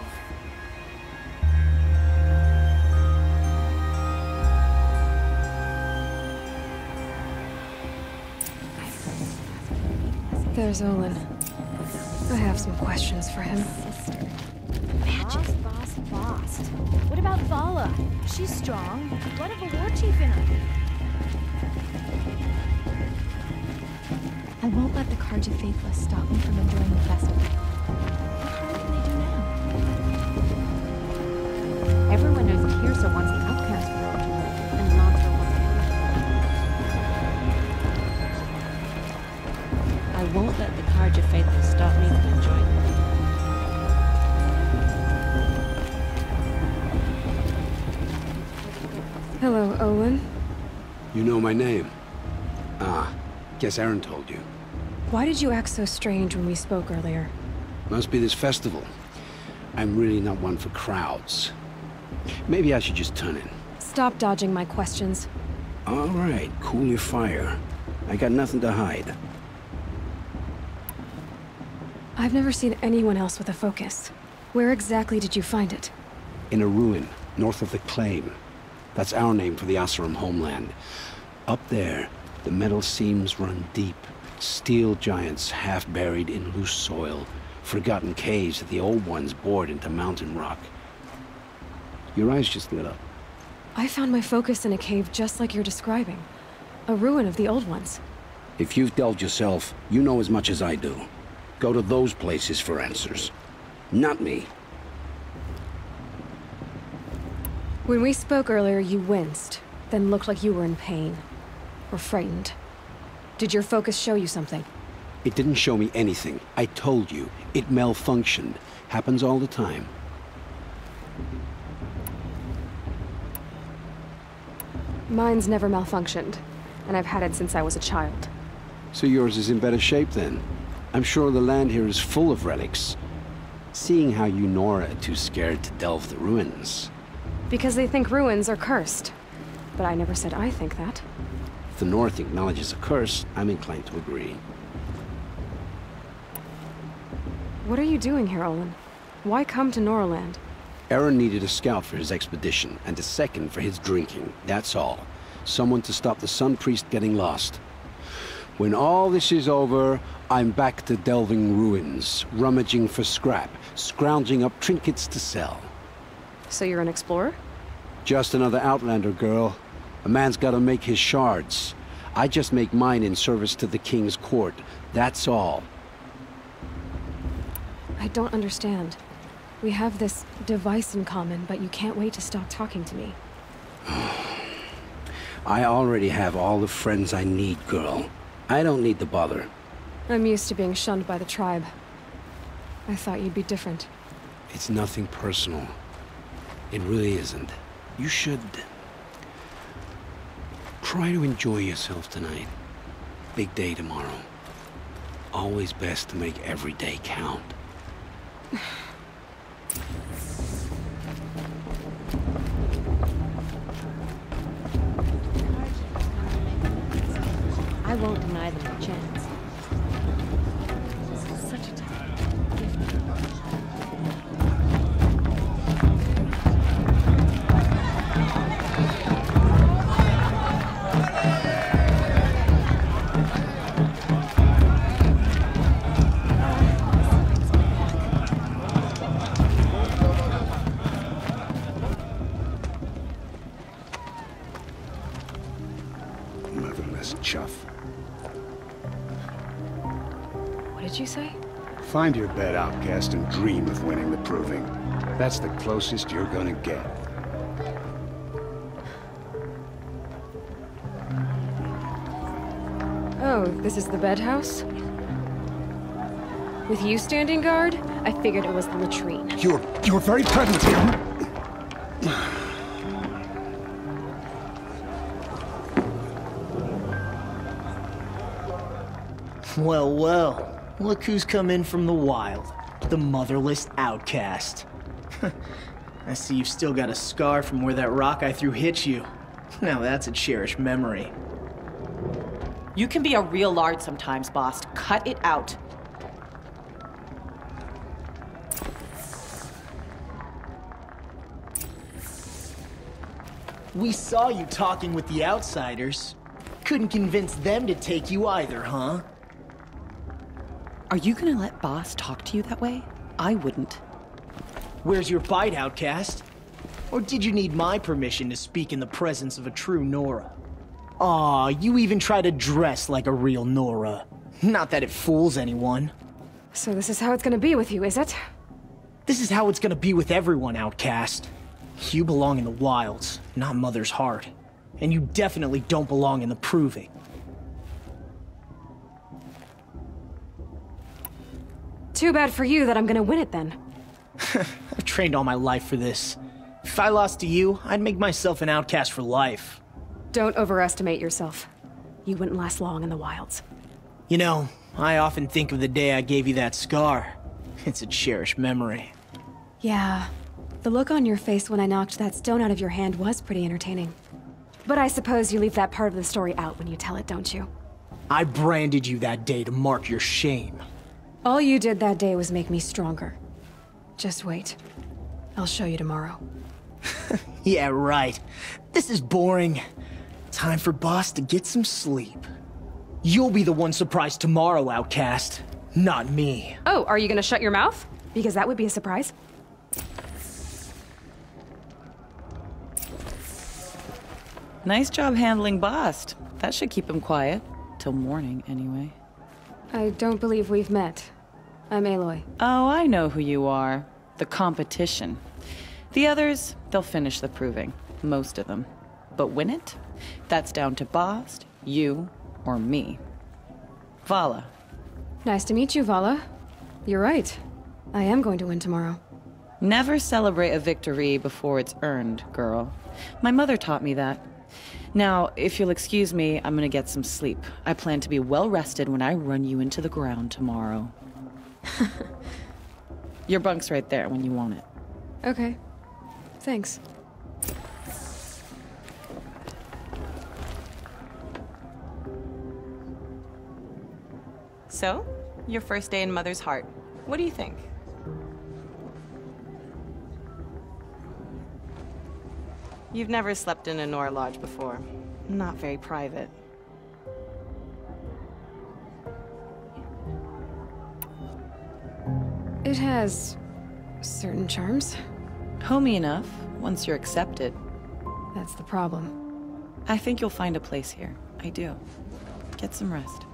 There's Olin. I have some questions for him. Magic. Boss. What about Vala? She's strong. What of a war chief in her? I won't let the Carja Faithless stop me from enjoying the festival. What harm can they do now? Everyone knows that Tirsa wants the outcast world to live, and Mantra wants it. I won't let the Carja Faithless stop me from enjoying it. Hello, Olin. You know my name? Ah, guess Aaron told you. Why did you act so strange when we spoke earlier? Must be this festival. I'm really not one for crowds. Maybe I should just turn in. Stop dodging my questions. All right, cool your fire. I got nothing to hide. I've never seen anyone else with a focus. Where exactly did you find it? In a ruin, north of the Claim. That's our name for the Oseram homeland. Up there, the metal seams run deep. Steel giants half buried in loose soil. Forgotten caves that the old ones bored into mountain rock. Your eyes just lit up. I found my focus in a cave just like you're describing. A ruin of the old ones. If you've delved yourself, you know as much as I do. Go to those places for answers. Not me. When we spoke earlier, you winced, then looked like you were in pain. Or frightened. Did your focus show you something? It didn't show me anything. I told you. It malfunctioned. Happens all the time. Mine's never malfunctioned, and I've had it since I was a child. So yours is in better shape then. I'm sure the land here is full of relics. Seeing how you Nora are too scared to delve the ruins. Because they think ruins are cursed. But I never said I think that. If the North acknowledges a curse, I'm inclined to agree. What are you doing here, Olin? Why come to Noraland? Aaron needed a scout for his expedition, and a second for his drinking. That's all. Someone to stop the Sun Priest getting lost. When all this is over, I'm back to delving ruins, rummaging for scrap, scrounging up trinkets to sell. So you're an explorer? Just another Outlander, girl. A man's gotta make his shards. I just make mine in service to the King's court. That's all. I don't understand. We have this device in common, but you can't wait to stop talking to me. I already have all the friends I need, girl. I don't need the bother. I'm used to being shunned by the tribe. I thought you'd be different. It's nothing personal. It really isn't. You should... try to enjoy yourself tonight. Big day tomorrow. Always best to make every day count. I won't deny them a chance. Such a Motherless chuff. What did you say? Find your bed, outcast, and dream of winning the proving. That's the closest you're gonna get. Oh, this is the bedhouse? With you standing guard, I figured it was the latrine. You're very present here. Well, well. Look who's come in from the wild. The motherless outcast. I see you've still got a scar from where that rock I threw hit you. Now that's a cherished memory. You can be a real lard sometimes, boss. Cut it out. We saw you talking with the outsiders. Couldn't convince them to take you either, huh? Are you gonna let boss talk to you that way? I wouldn't. Where's your bite, outcast? Or did you need my permission to speak in the presence of a true Nora? Aw, you even try to dress like a real Nora. Not that it fools anyone. So this is how it's gonna be with you, is it? This is how it's gonna be with everyone, outcast. You belong in the wilds, not Mother's Heart. And you definitely don't belong in the proving. Too bad for you that I'm gonna win it then. I've trained all my life for this. If I lost to you, I'd make myself an outcast for life. Don't overestimate yourself. You wouldn't last long in the wilds. You know, I often think of the day I gave you that scar. It's a cherished memory. Yeah. The look on your face when I knocked that stone out of your hand was pretty entertaining. But I suppose you leave that part of the story out when you tell it, don't you? I branded you that day to mark your shame. All you did that day was make me stronger. Just wait. I'll show you tomorrow. Yeah, right. This is boring. Time for Boss to get some sleep. You'll be the one surprised tomorrow, Outcast. Not me. Oh, are you gonna shut your mouth? Because that would be a surprise. Nice job handling Bast. That should keep him quiet. Till morning, anyway. I don't believe we've met. I'm Aloy. Oh, I know who you are. The competition. The others, they'll finish the proving. Most of them. But win it? That's down to Bast, you, or me. Vala. Nice to meet you, Vala. You're right. I am going to win tomorrow. Never celebrate a victory before it's earned, girl. My mother taught me that. Now, if you'll excuse me, I'm gonna get some sleep. I plan to be well rested when I run you into the ground tomorrow. Your bunk's right there when you want it. Okay. Thanks. So, your first day in Mother's Heart. What do you think? You've never slept in a Nora lodge before. Not very private. It has certain charms. Homey enough, once you're accepted. That's the problem. I think you'll find a place here. I do. Get some rest.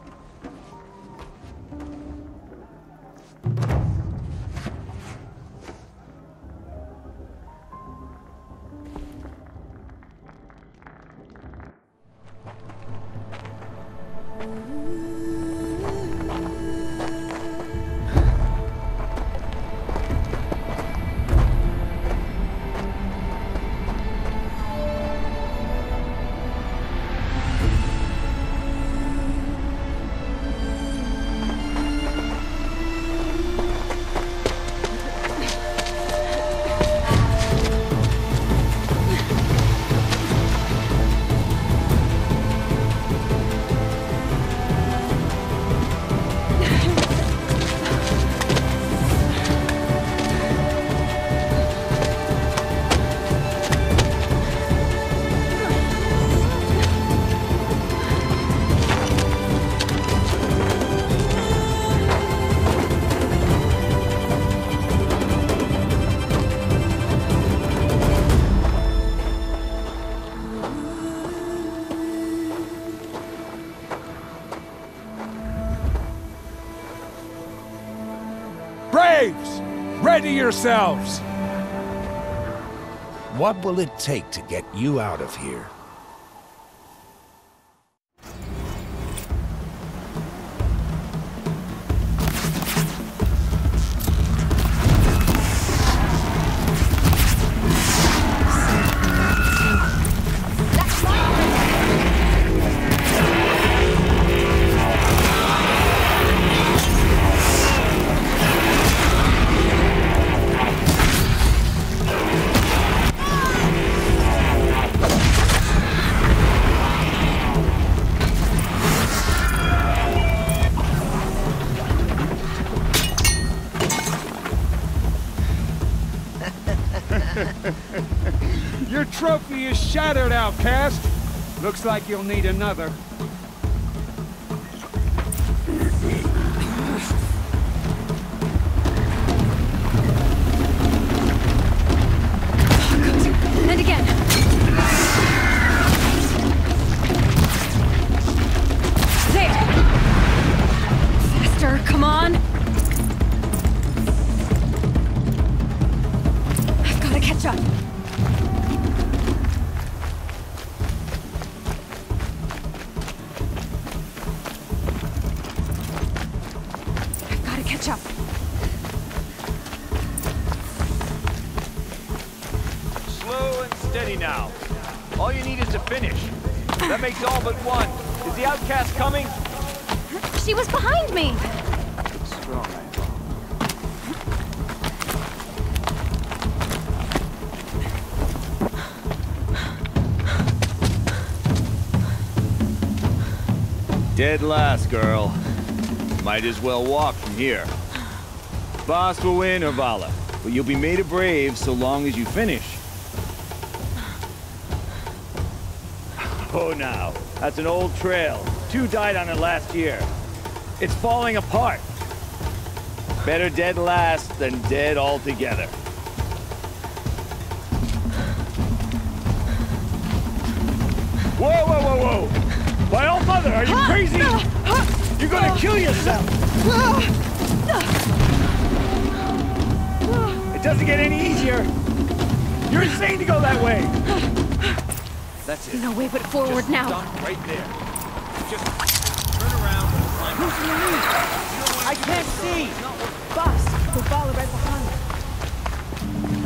Braves! Ready yourselves! What will it take to get you out of here? Your trophy is shattered, Outcast. Looks like you'll need another. And again. There. Faster, come on. I've got to catch up. Catch up. Slow and steady now. All you need is to finish. That makes all but one. Is the Outcast coming? She was behind me! Looks strong, Dead last, girl. Might as well walk from here. Boss will win or Vala, but you'll be made a brave so long as you finish. Oh, now, that's an old trail. 2 died on it last year. It's falling apart. Better dead last than dead altogether. Whoa, whoa, whoa, whoa! By all mother, are you crazy? You're gonna kill yourself! It doesn't get any easier! You're insane to go that way! That's it. No way but forward Just now. Stop right there. Just turn around and climb. Who's in the lead? I can't see! Boss, we'll follow right behind.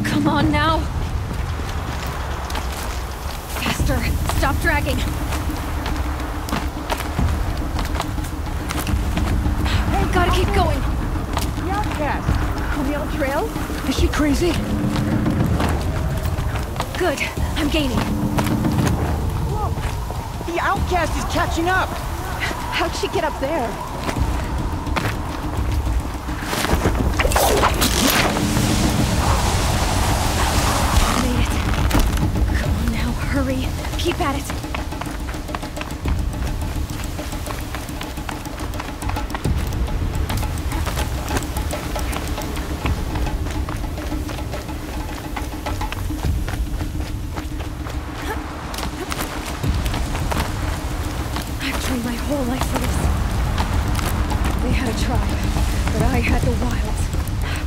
Come on now. Faster. Stop dragging. Gotta keep going. The outcast. On the old trail? Is she crazy? Good. I'm gaining. Whoa! The outcast is catching up. How'd she get up there? Made it. Come on now, hurry. Keep at it. My whole life for this. They had a tribe, but I had the wilds.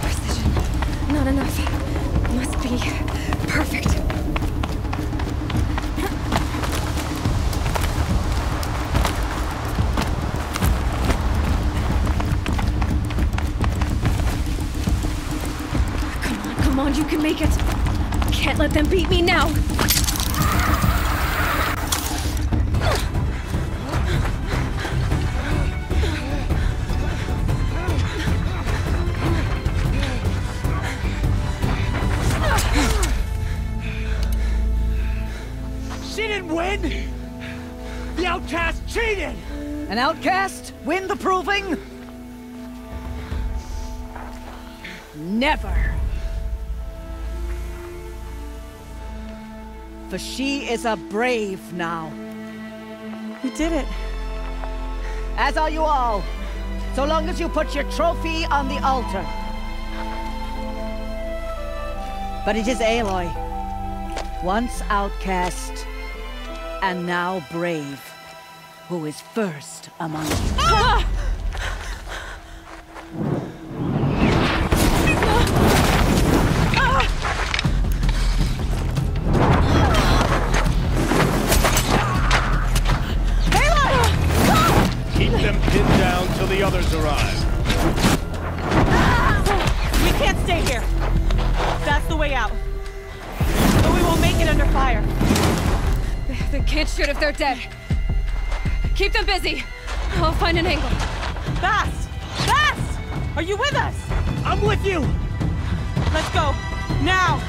Precision. Not enough. Must be perfect. Come on, you can make it. Can't let them beat me now. The outcast cheated! An outcast? Win the proving? Never. For she is a brave now. You did it. As are you all. So long as you put your trophy on the altar. But it is Aloy. Once outcast, and now brave, who is first among you. Ah! Keep them pinned down till the others arrive. We can't stay here. That's the way out. But we won't make it under fire. They can't shoot if they're dead. Keep them busy. I'll find an angle. Bass! Bass! Are you with us? I'm with you! Let's go. Now!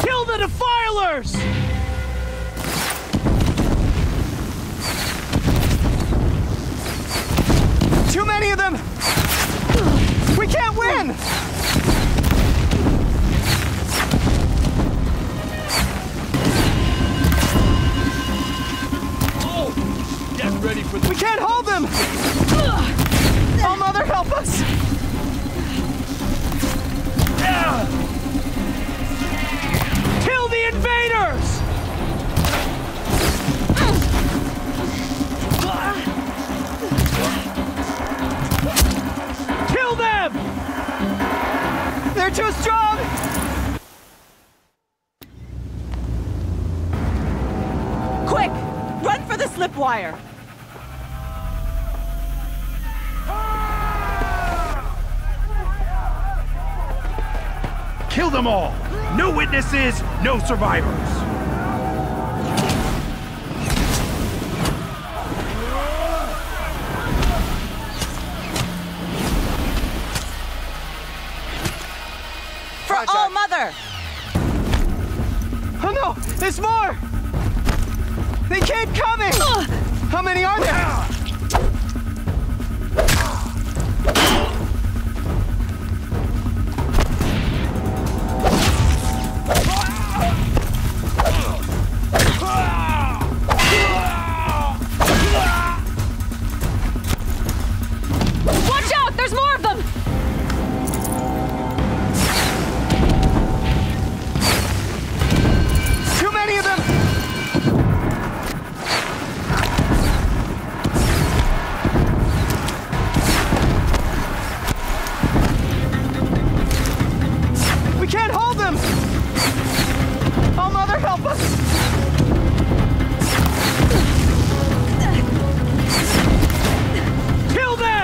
Kill the defilers! Too many of them! We can't win! Oh! Get ready for the... We can't hold them! Oh, Mother, help us! Kill the invaders! Kill them! They're too strong! Quick! Run for the slipwire! Kill them all! No witnesses, no survivors! For All Mother! Oh no! There's more! They keep coming! How many are there?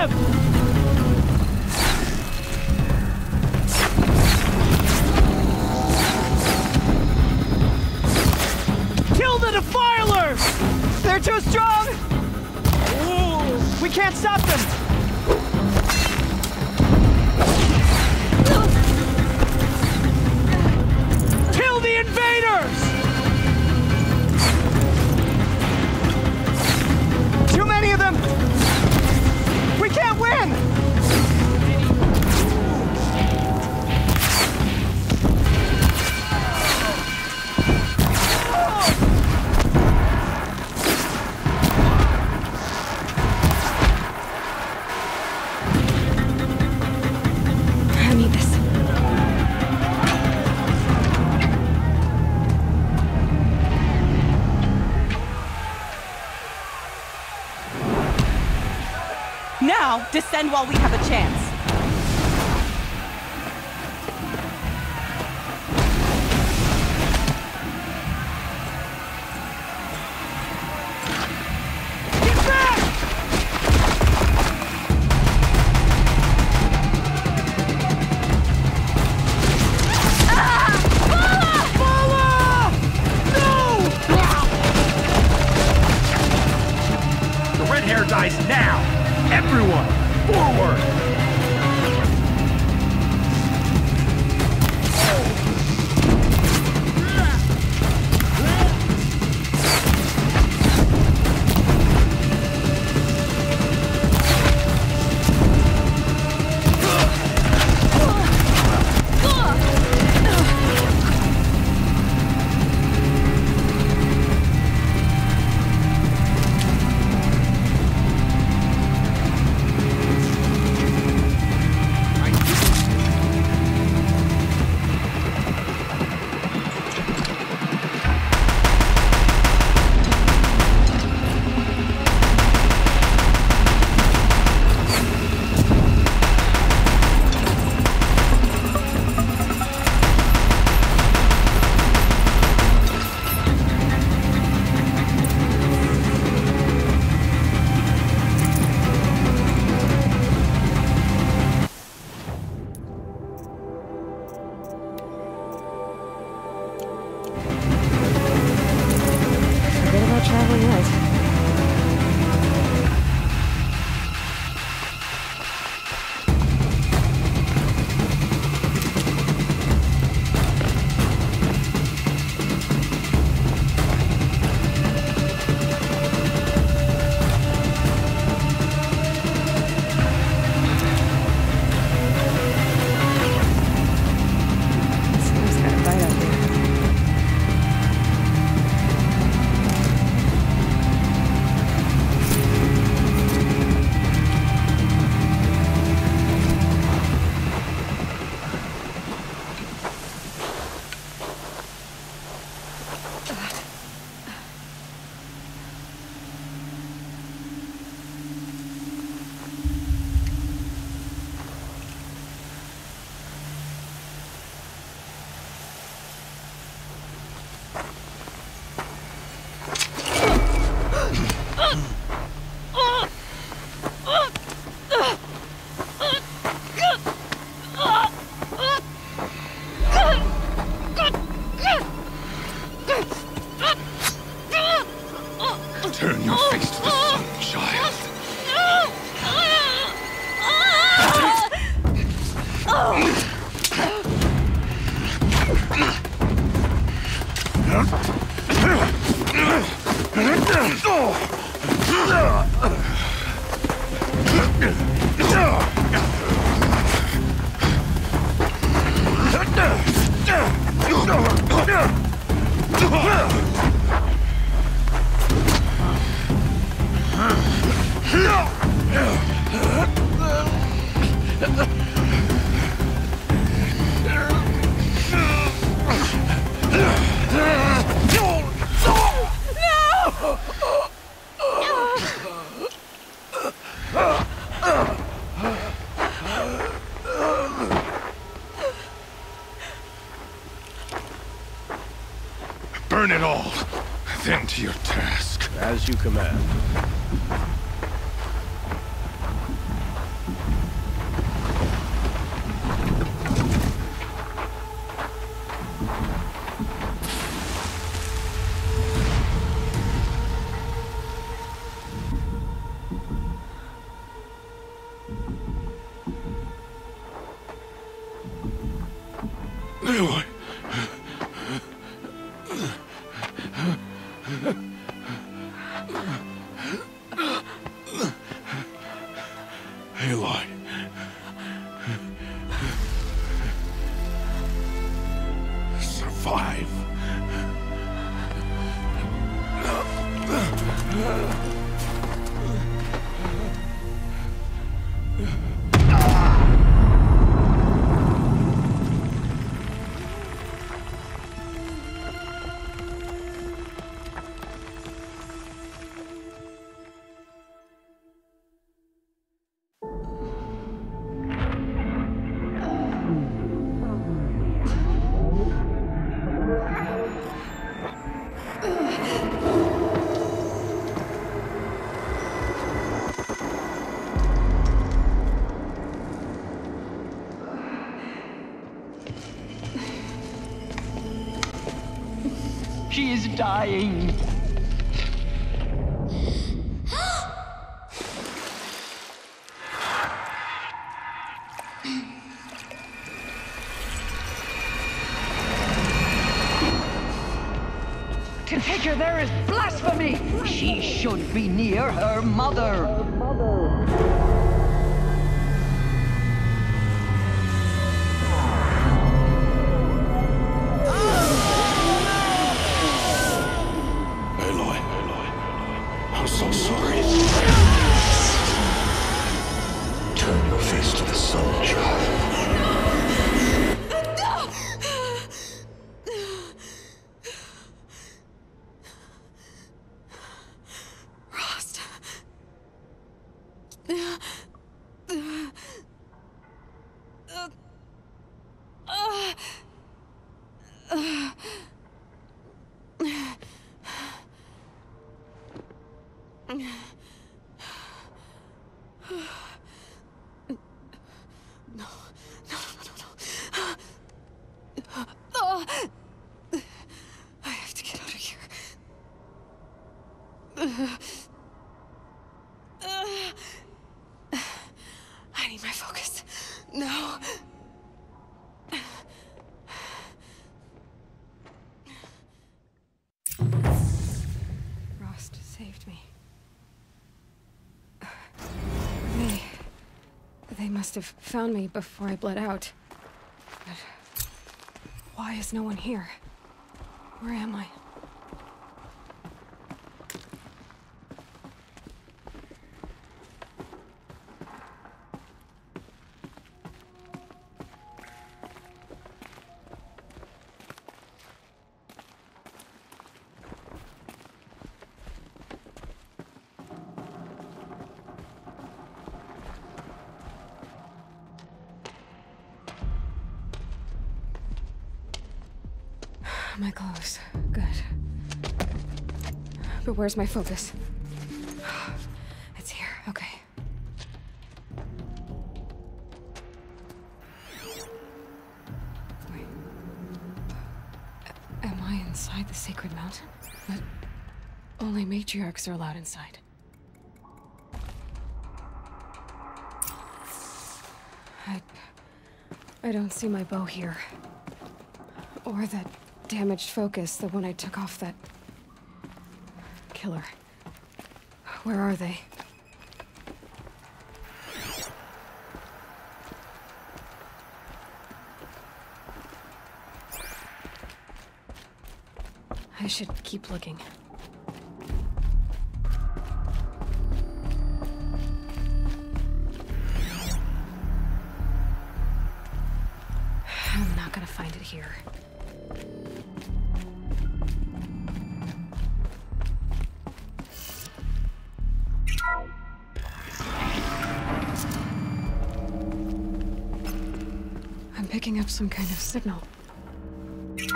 him! Kill the defilers! They're too strong! We can't stop them! Kill the invaders! Too many of them! We can't win! I need this. Now, descend while we have a chance. The red hair dies now! Everyone, forward! Turn your face to the sun, child. Burn it all, then to your task. As you command. Aloy. Aloy. Survive. She is dying. To take her there is blasphemy. She should be near her mother. I'm so sorry. Turn your face to the sun, child. Rost. I have to get out of here. I need my focus. No. Rost saved me. They must have found me before I bled out. But why is no one here? Where am I? My clothes. Good. But where's my focus? It's here. Okay. Wait. Am I inside the sacred mountain? But only matriarchs are allowed inside. I don't see my bow here. Or that damaged focus, the one I took off that killer. Where are they? I should keep looking. I'm not gonna find it here. I'm picking up some kind of signal. It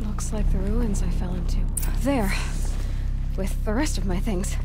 looks like the ruins I fell into. There, with the rest of my things.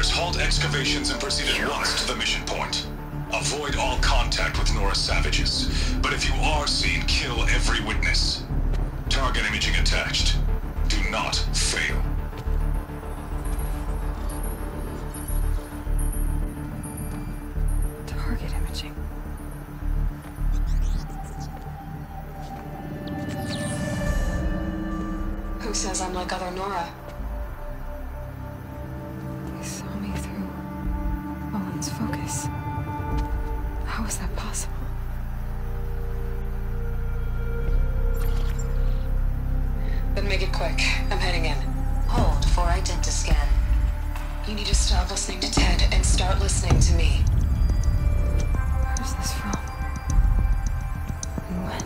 Others, halt excavations and proceed at once to the mission point. Avoid all contact with Nora savages. But if you are seen, kill every witness. Target imaging attached. Do not fail. Target imaging. Who says I'm like other Nora? He saw me through Owen's focus. How is that possible? Then make it quick. I'm heading in. Hold for identiscan. You need to stop listening to Ted and start listening to me. Where's this from? And when?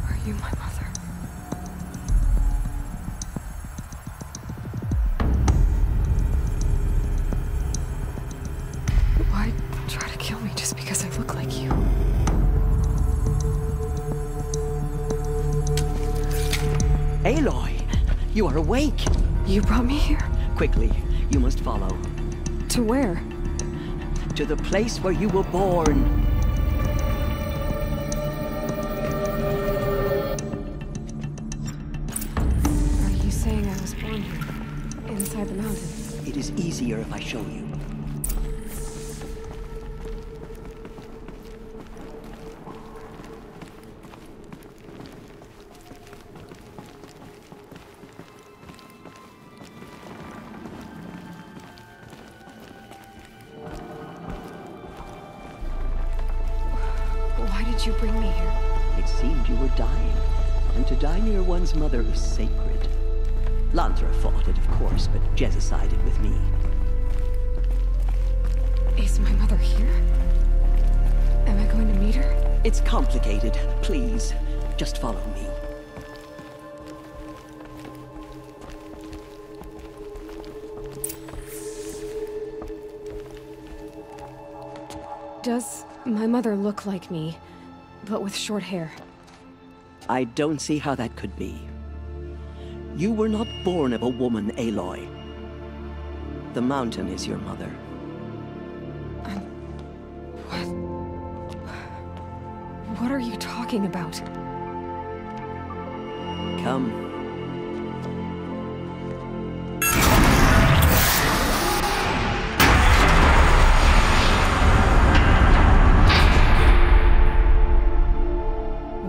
Are you my mother? Why try to kill me just because I look like you? Aloy, you are awake. You brought me here? Quickly, you must follow. To where? To the place where you were born. Are you saying I was born here? Inside the mountain? It is easier if I show you. Why did you bring me here? It seemed you were dying, and to die near one's mother is sacred. Lantra fought it, of course, but Jezza sided with me. Is my mother here? Am I going to meet her? It's complicated. Please, just follow me. Does my mother look like me, but with short hair? I don't see how that could be. You were not born of a woman, Aloy. The mountain is your mother. What are you talking about? Come.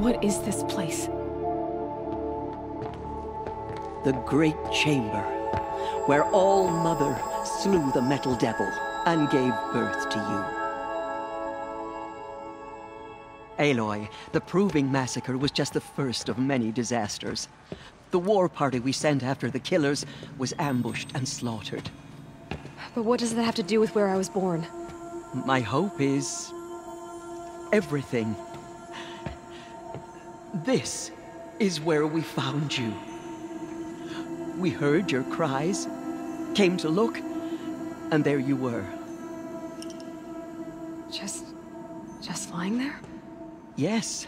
What is this place? The Great Chamber, where All Mother slew the Metal Devil and gave birth to you. Aloy, the Proving Massacre was just the first of many disasters. The war party we sent after the killers was ambushed and slaughtered. But what does that have to do with where I was born? My hope is everything. This is where we found you. We heard your cries, came to look, and there you were. Just lying there? Yes.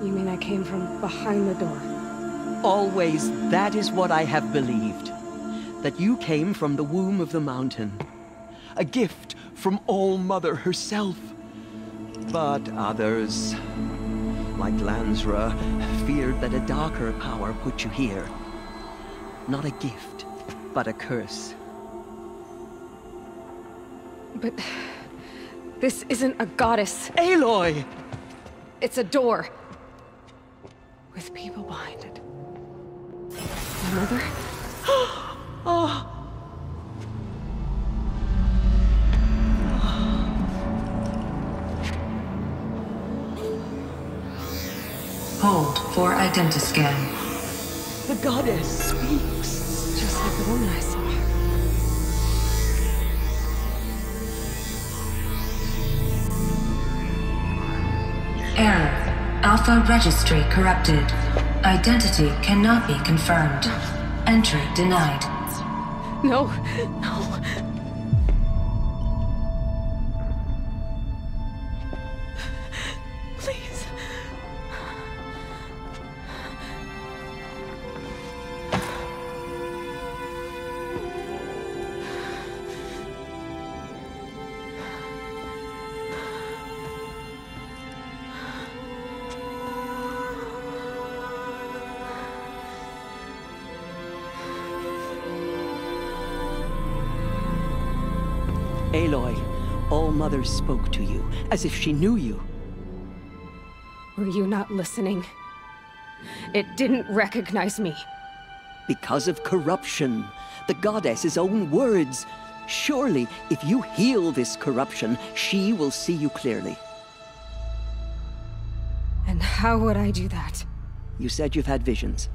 You mean I came from behind the door? Always, that is what I have believed. That you came from the womb of the mountain. A gift from All Mother herself. But others, like Lansra, feared that a darker power put you here. Not a gift, but a curse. But this isn't a goddess. Aloy! It's a door. With people behind it. My mother? Oh! Hold for identiscan. The goddess speaks. Just like the woman I saw. Error. Alpha registry corrupted. Identity cannot be confirmed. Entry denied. No, no. Aloy, All Mother spoke to you, as if she knew you. Were you not listening? It didn't recognize me. Because of corruption, the goddess's own words. Surely, if you heal this corruption, she will see you clearly. And how would I do that? You said you've had visions.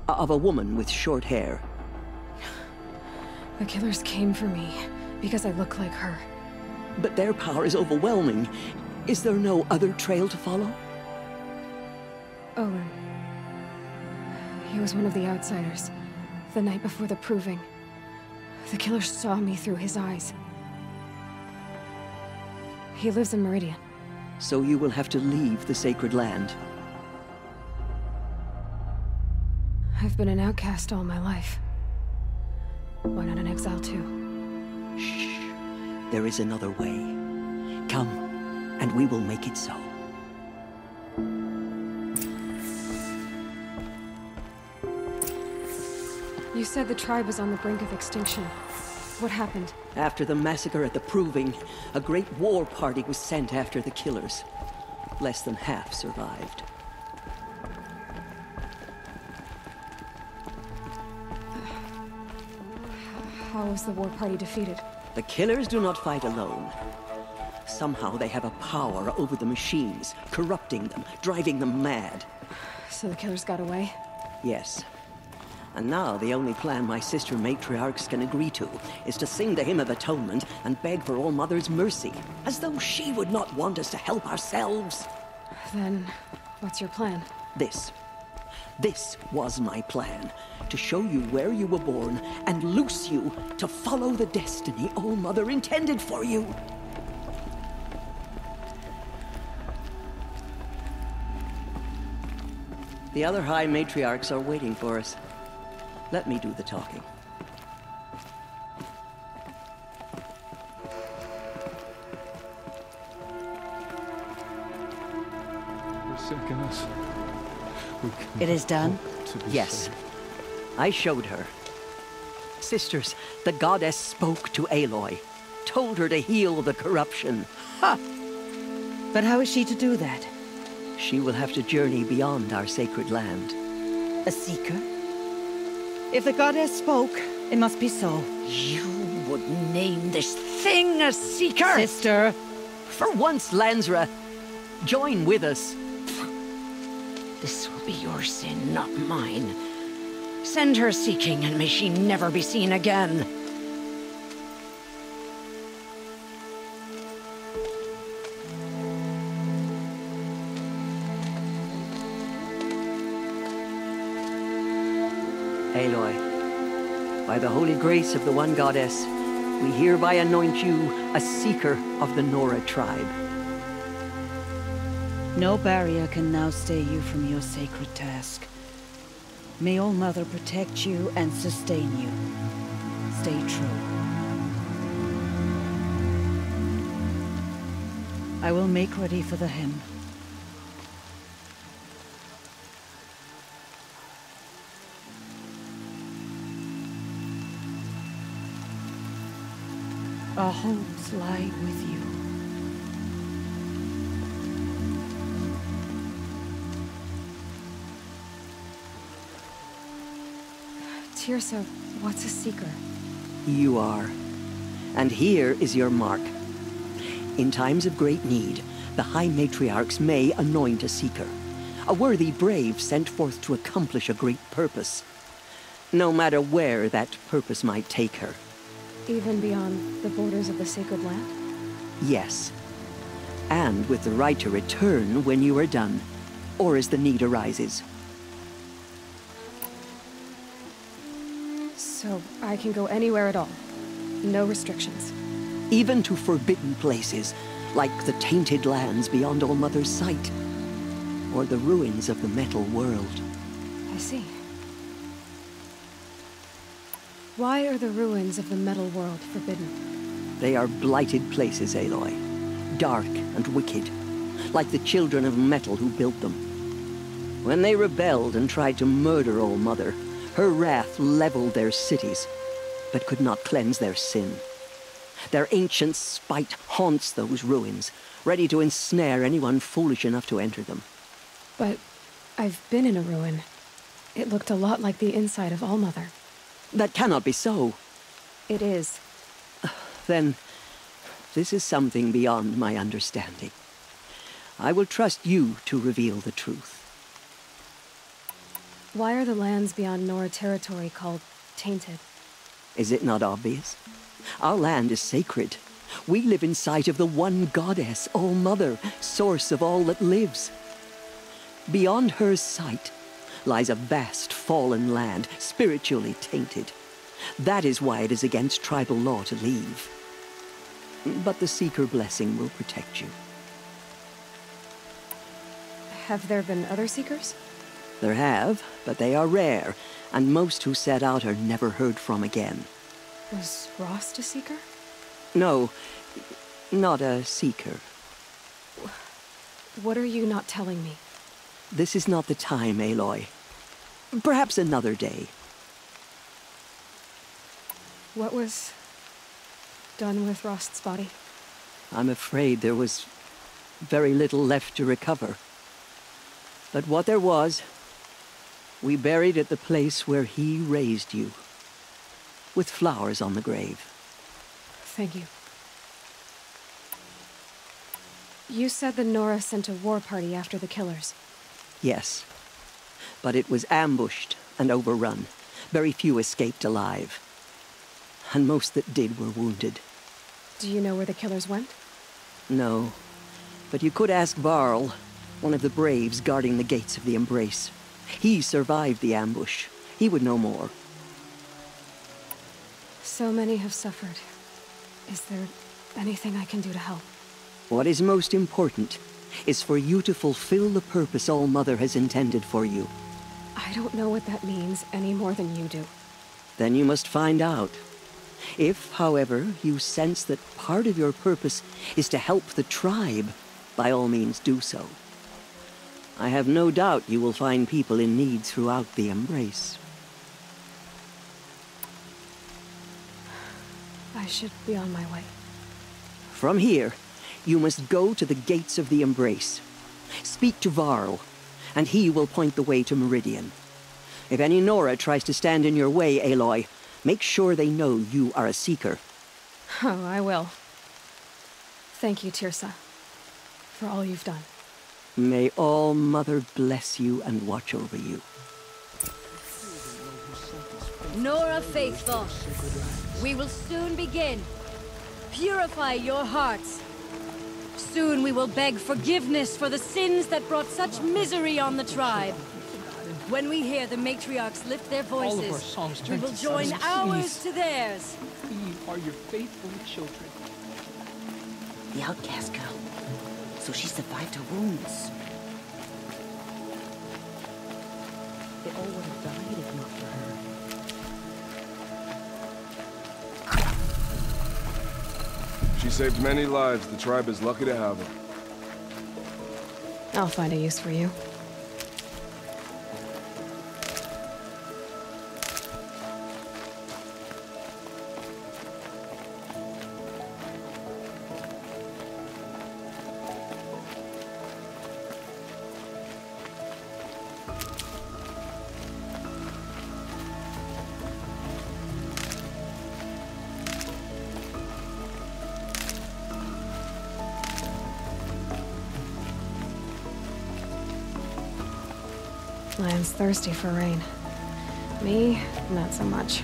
Of a woman with short hair. The killers came for me, because I look like her. But their power is overwhelming. Is there no other trail to follow? Owen. He was one of the outsiders. The night before the proving. The killers saw me through his eyes. He lives in Meridian. So you will have to leave the sacred land. I've been an outcast all my life. Why not an exile too? Shh. There is another way. Come, and we will make it so. You said the tribe was on the brink of extinction. What happened? After the massacre at the Proving, a great war party was sent after the killers. Less than half survived. How was the war party defeated? The killers do not fight alone. Somehow they have a power over the machines, corrupting them, driving them mad. So the killers got away? Yes. And now the only plan my sister matriarchs can agree to is to sing the Hymn of Atonement and beg for All Mother's mercy, as though she would not want us to help ourselves. Then, what's your plan? This was my plan. To show you where you were born and loose you to follow the destiny All Mother intended for you. The other High Matriarchs are waiting for us. Let me do the talking. Forsaken us. It is done? Yes. I showed her. Sisters, the goddess spoke to Aloy. Told her to heal the corruption. Ha! But how is she to do that? She will have to journey beyond our sacred land. A seeker? If the goddess spoke, it must be so. You would name this thing a seeker? Sister! For once, Lansra, join with us. This will be your sin, not mine. Send her seeking, and may she never be seen again. Aloy, by the holy grace of the one goddess, we hereby anoint you a seeker of the Nora tribe. No barrier can now stay you from your sacred task. May All Mother protect you and sustain you. Stay true. I will make ready for the hymn. Our hopes lie with you. Tirsa, what's a seeker? You are. And here is your mark. In times of great need, the High Matriarchs may anoint a seeker. A worthy brave sent forth to accomplish a great purpose. No matter where that purpose might take her. Even beyond the borders of the sacred land? Yes. And with the right to return when you are done, or as the need arises. So I can go anywhere at all? No restrictions? Even to forbidden places, like the tainted lands beyond All Mother's sight. Or the ruins of the metal world. I see. Why are the ruins of the metal world forbidden? They are blighted places, Aloy. Dark and wicked, like the children of metal who built them. When they rebelled and tried to murder All Mother, her wrath leveled their cities, but could not cleanse their sin. Their ancient spite haunts those ruins, ready to ensnare anyone foolish enough to enter them. But I've been in a ruin. It looked a lot like the inside of Allmother. That cannot be so. It is. Then, this is something beyond my understanding. I will trust you to reveal the truth. Why are the lands beyond Nora territory called tainted? Is it not obvious? Our land is sacred. We live in sight of the one goddess, All-Mother, source of all that lives. Beyond her sight lies a vast fallen land, spiritually tainted. That is why it is against tribal law to leave. But the Seeker blessing will protect you. Have there been other Seekers? There have, but they are rare, and most who set out are never heard from again. Was Rost a Seeker? No, not a Seeker. What are you not telling me? This is not the time, Aloy. Perhaps another day. What was done with Rost's body? I'm afraid there was very little left to recover. But what there was, we buried at the place where he raised you, with flowers on the grave. Thank you. You said the Nora sent a war party after the killers. Yes, but it was ambushed and overrun. Very few escaped alive, and most that did were wounded. Do you know where the killers went? No, but you could ask Varl, one of the braves guarding the gates of the Embrace. He survived the ambush. He would know more. So many have suffered. Is there anything I can do to help? What is most important is for you to fulfill the purpose All-Mother has intended for you. I don't know what that means any more than you do. Then you must find out. If, however, you sense that part of your purpose is to help the tribe, by all means do so. I have no doubt you will find people in need throughout the Embrace. I should be on my way. From here, you must go to the gates of the Embrace. Speak to Varl, and he will point the way to Meridian. If any Nora tries to stand in your way, Aloy, make sure they know you are a Seeker. Oh, I will. Thank you, Tirsa, for all you've done. May All-Mother bless you and watch over you. Nora faithful, we will soon begin. Purify your hearts. Soon we will beg forgiveness for the sins that brought such misery on the tribe. When we hear the matriarchs lift their voices, we will join ours to theirs. We are your faithful children. The outcast girl. So she survived her wounds. They all would have died if not for her. She saved many lives. The tribe is lucky to have her. I'll find a use for you. Land's thirsty for rain. Me, not so much.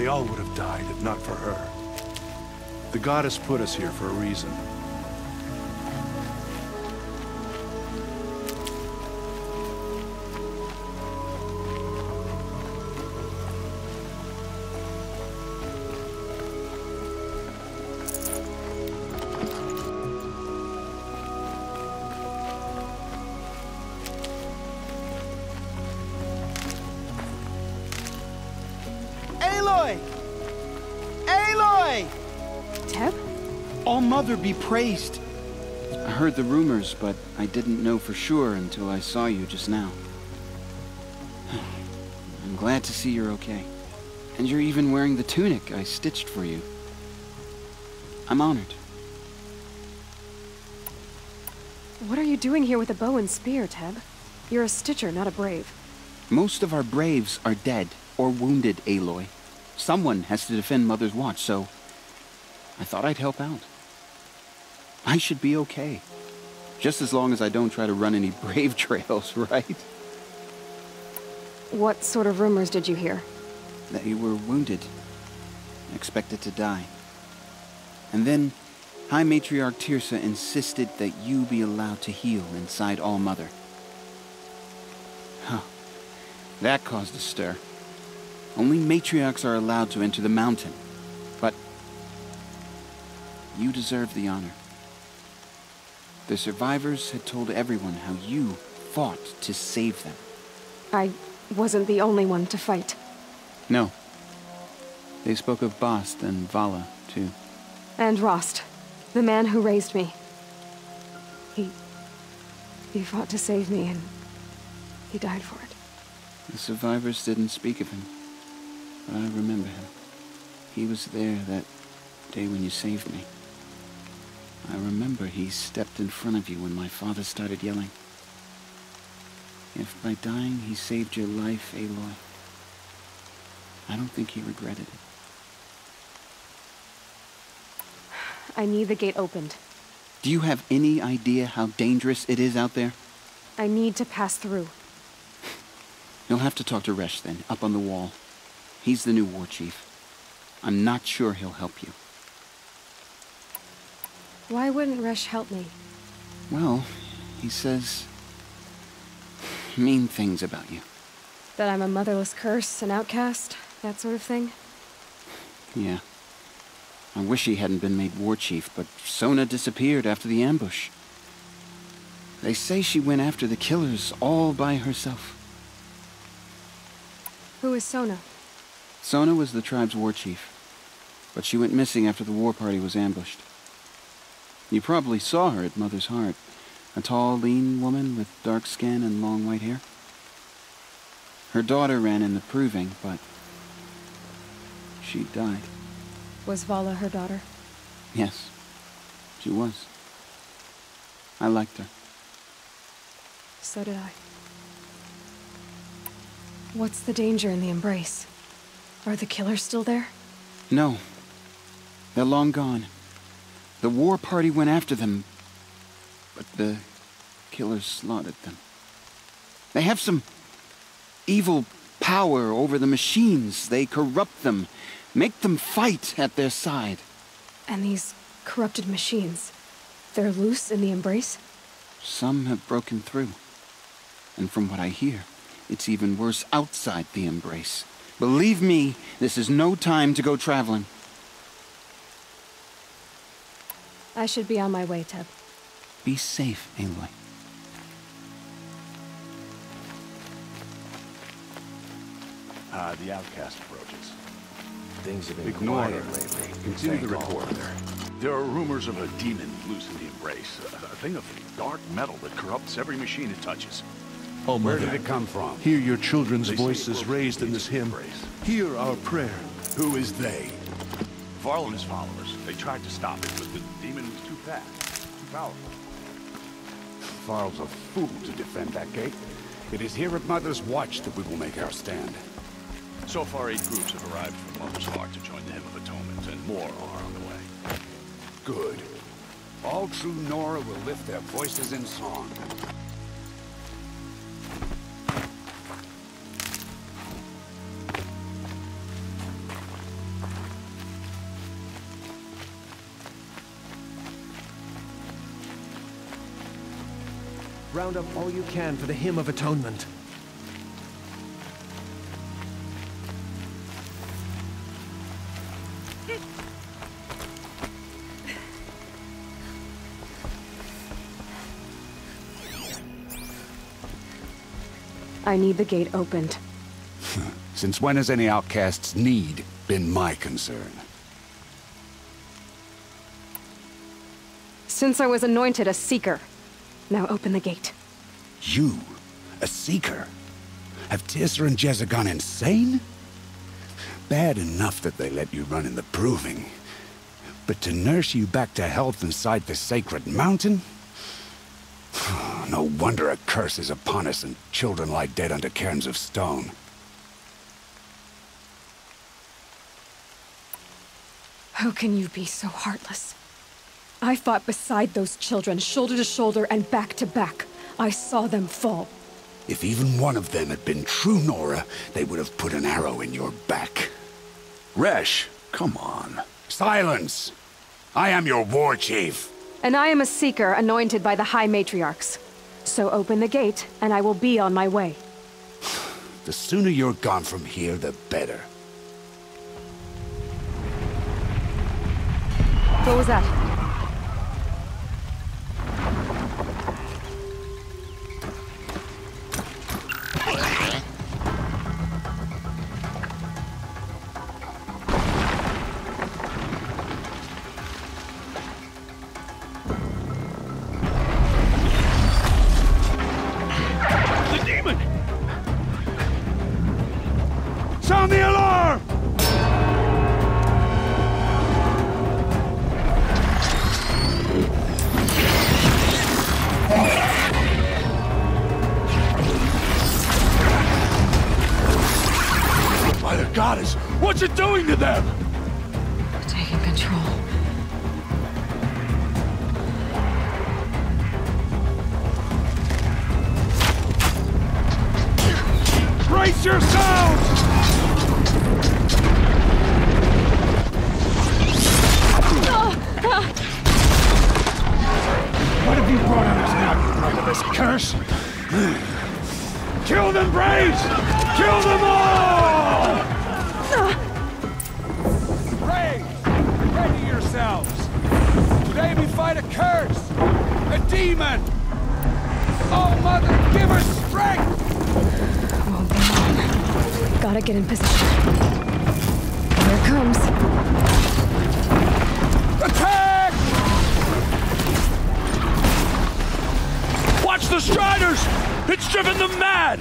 They all would have died if not for her. The goddess put us here for a reason. Aloy! Aloy! Teb? All-Mother be praised. I heard the rumors, but I didn't know for sure until I saw you just now. I'm glad to see you're okay. And you're even wearing the tunic I stitched for you. I'm honored. What are you doing here with a bow and spear, Teb? You're a stitcher, not a brave. Most of our braves are dead or wounded, Aloy. Someone has to defend Mother's Watch, so I thought I'd help out. I should be okay. Just as long as I don't try to run any brave trails, right? What sort of rumors did you hear? That you were wounded, expected to die. And then High Matriarch Tirsa insisted that you be allowed to heal inside All-Mother. Huh. That caused a stir. Only matriarchs are allowed to enter the mountain. But you deserve the honor. The survivors had told everyone how you fought to save them. I wasn't the only one to fight. No. They spoke of Bast and Vala, too. And Rost, the man who raised me. He fought to save me, and he died for it. The survivors didn't speak of him, but I remember him. He was there that day when you saved me. I remember he stepped in front of you when my father started yelling. If by dying he saved your life, Aloy, I don't think he regretted it. I need the gate opened. Do you have any idea how dangerous it is out there? I need to pass through. You'll have to talk to Resh then, up on the wall. He's the new war chief. I'm not sure he'll help you. Why wouldn't Resh help me? Well, he says mean things about you. That I'm a motherless curse, an outcast, that sort of thing? Yeah. I wish he hadn't been made war chief, but Sona disappeared after the ambush. They say she went after the killers all by herself. Who is Sona? Sona was the tribe's war chief, but she went missing after the war party was ambushed. You probably saw her at Mother's Heart. A tall, lean woman with dark skin and long white hair. Her daughter ran in the proving, but she died. Was Vala her daughter? Yes, she was. I liked her. So did I. What's the danger in the Embrace? Are the killers still there? No. They're long gone. The war party went after them, but the killers slaughtered them. They have some evil power over the machines. They corrupt them, make them fight at their side. And these corrupted machines, they're loose in the Embrace? Some have broken through. And from what I hear, it's even worse outside the Embrace. Believe me, this is no time to go traveling. I should be on my way, Teb. Be safe, Aloy. The outcast approaches. Things have been Ignore quiet her. lately. Continue the Thank report. There are rumors of a demon loose in the Embrace. A thing of dark metal that corrupts every machine it touches. Oh, Where Mother, did it come from? Hear your children's They say voices it raised in this hymn. Hear our prayer. Who is they? Varl and his followers. They tried to stop it, but the demon was too fast, too powerful. Varl's a fool to defend that gate. It is here at Mother's Watch that we will make our stand. So far, 8 groups have arrived from Mother's Heart to join the Hymn of Atonement, and more are on the way. Good. All true Nora will lift their voices in song. Round up all you can for the Hymn of Atonement. I need the gate opened. Since when has any outcast's need been my concern? Since I was anointed a Seeker. Now open the gate. You? A Seeker? Have Tissa and Jezza gone insane? Bad enough that they let you run in the Proving. But to nurse you back to health inside the Sacred Mountain? No wonder a curse is upon us and children lie dead under cairns of stone. How can you be so heartless? I fought beside those children, shoulder to shoulder and back to back. I saw them fall. If even one of them had been true Nora, they would have put an arrow in your back. Resh, come on. Silence! I am your war chief. And I am a Seeker anointed by the High Matriarchs. So open the gate, and I will be on my way. The sooner you're gone from here, the better. What was that? Sound the alarm! By the goddess, what's it doing to them? Taking control. Brace yourselves! What have you brought on us now, you murderous curse? Kill them, Braves! Kill them all! Braves, ready yourselves! Today we fight a curse! A demon! Oh, Mother, give us strength! Won't be long. Gotta get in position. Here it comes. Attack! Watch the Striders! It's driven them mad!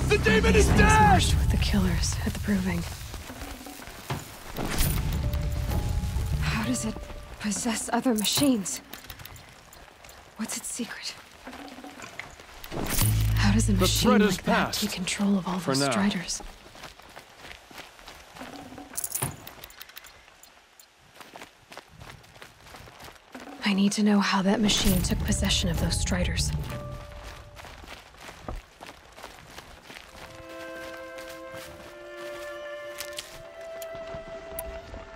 The demon is dead! With the killers at the Proving. does it possess other machines? What's its secret? How does a machine threat is like that past. take control of all For those now. Striders? I need to know how that machine took possession of those Striders.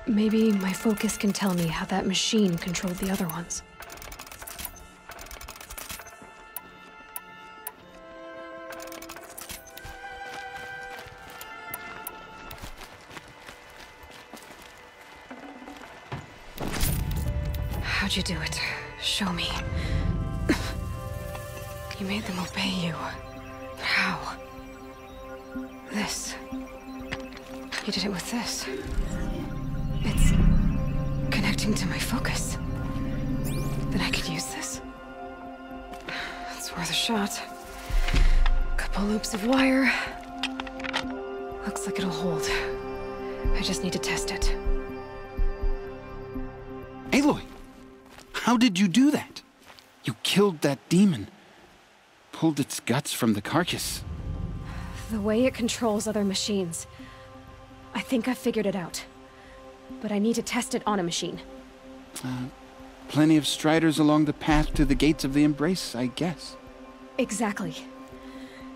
Maybe my focus can tell me how that machine controlled the other ones. How'd you do it? Show me. You made them obey you. But how? This. You did it with this. It's connecting to my focus. Then I could use this. It's worth a shot. Couple loops of wire. Looks like it'll hold. I just need to test it. Aloy, how did you do that? You killed that demon. Pulled its guts from the carcass. The way it controls other machines. I think I figured it out. But I need to test it on a machine. Plenty of Striders along the path to the gates of the Embrace, I guess. Exactly.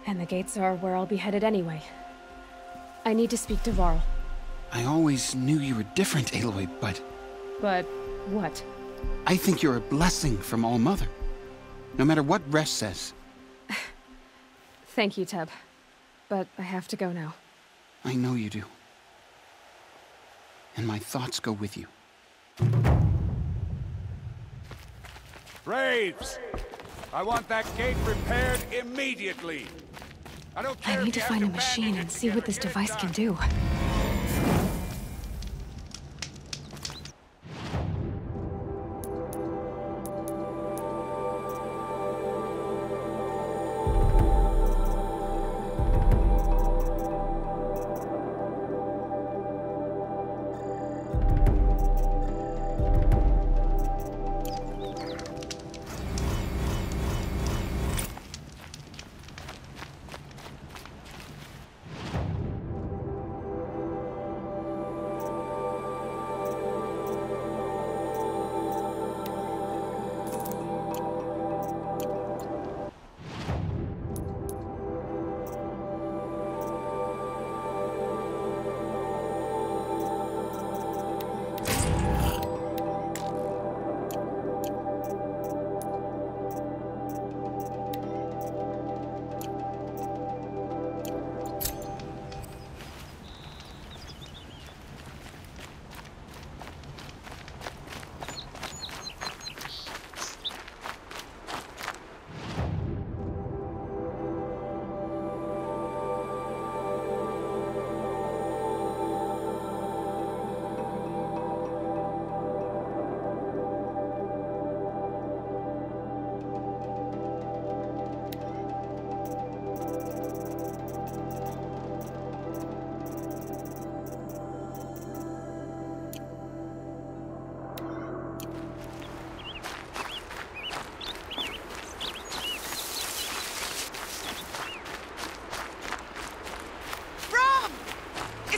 And the gates are where I'll be headed anyway. I need to speak to Varl. I always knew you were different, Aloy, but... But what? I think you're a blessing from All-Mother. No matter what Resh says. Thank you, Teb. But I have to go now. I know you do. And my thoughts go with you. Braves! I want that gate repaired immediately. I don't care. I need to find a machine and see what this device can do.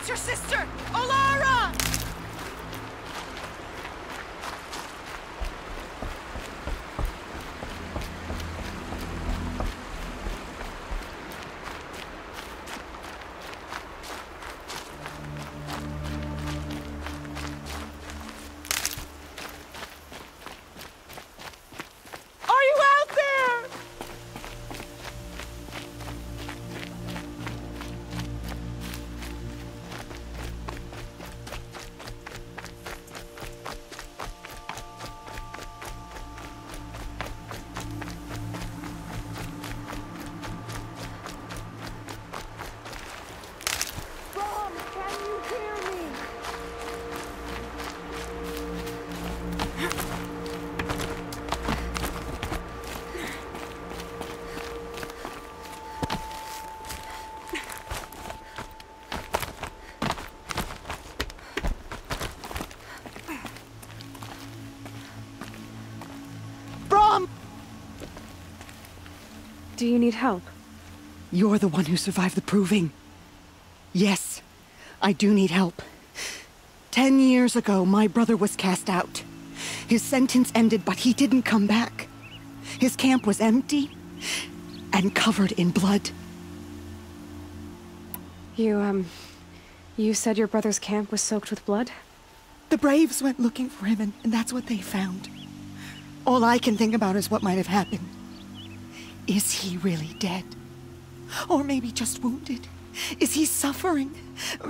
Your sister, Olara! Are you out there? Do you need help? You're the one who survived the proving. Yes, I do need help. 10 years ago, my brother was cast out. His sentence ended, but he didn't come back. His camp was empty and covered in blood. You said your brother's camp was soaked with blood? The Braves went looking for him, and that's what they found. All I can think about is what might have happened. Is he really dead? Or maybe just wounded? Is he suffering?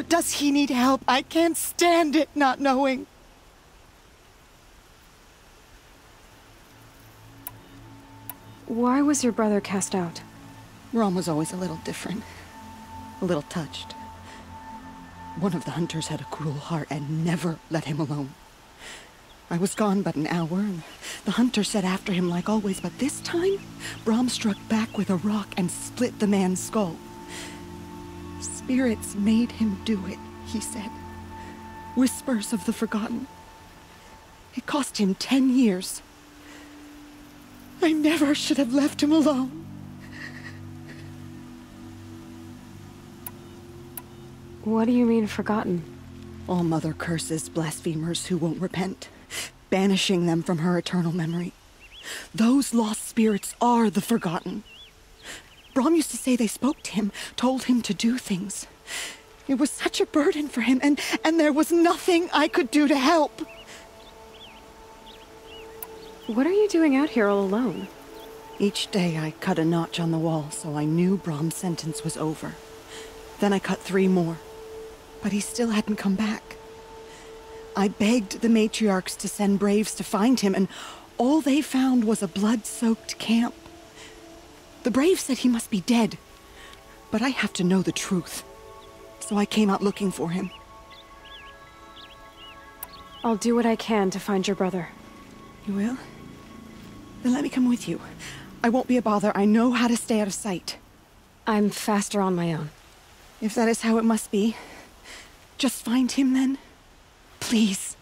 Does he need help? I can't stand it not knowing. Why was your brother cast out? Rom was always a little different. A little touched. One of the hunters had a cruel heart and never let him alone. I was gone but an hour, and the hunter set after him like always, but this time, Brom struck back with a rock and split the man's skull. Spirits made him do it, he said. Whispers of the forgotten. It cost him 10 years. I never should have left him alone. What do you mean, forgotten? All-Mother curses blasphemers who won't repent, banishing them from her eternal memory. Those lost spirits are the forgotten. Brom used to say they spoke to him, told him to do things. It was such a burden for him, and there was nothing I could do to help. What are you doing out here all alone? Each day I cut a notch on the wall, so I knew Brom's sentence was over. Then I cut 3 more, but he still hadn't come back. I begged the matriarchs to send Braves to find him, and all they found was a blood-soaked camp. The Braves said he must be dead, but I have to know the truth. So I came out looking for him. I'll do what I can to find your brother. You will? Then let me come with you. I won't be a bother. I know how to stay out of sight. I'm faster on my own. If that is how it must be, just find him then. Please.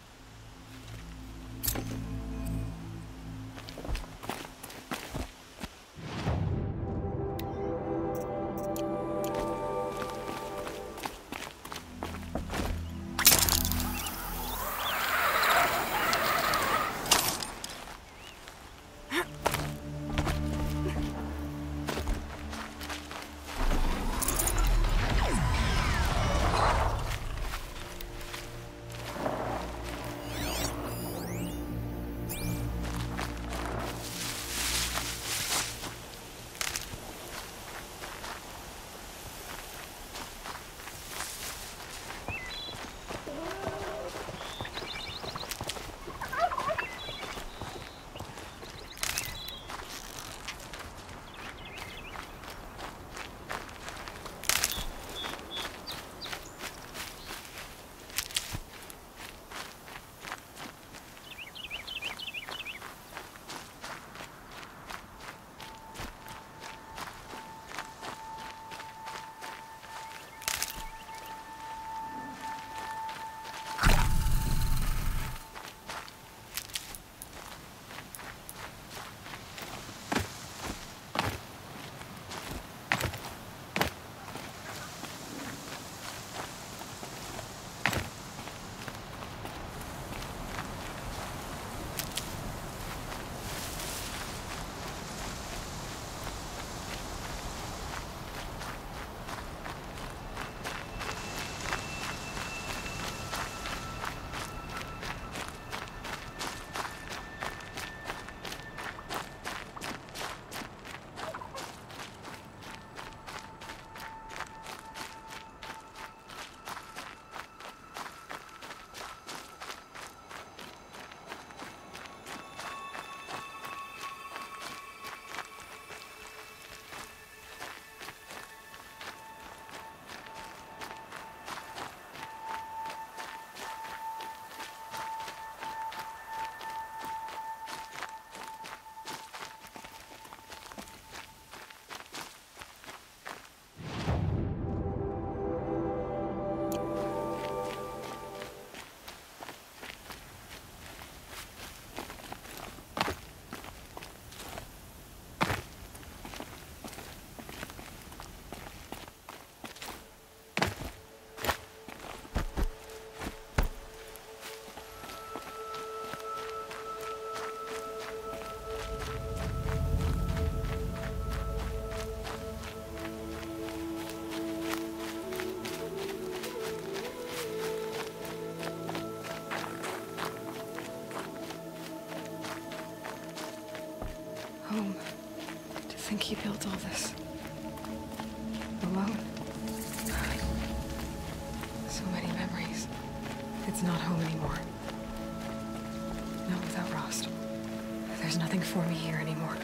think he built all this alone. So many memories. It's not home anymore. Not without Rost. There's nothing for me here anymore.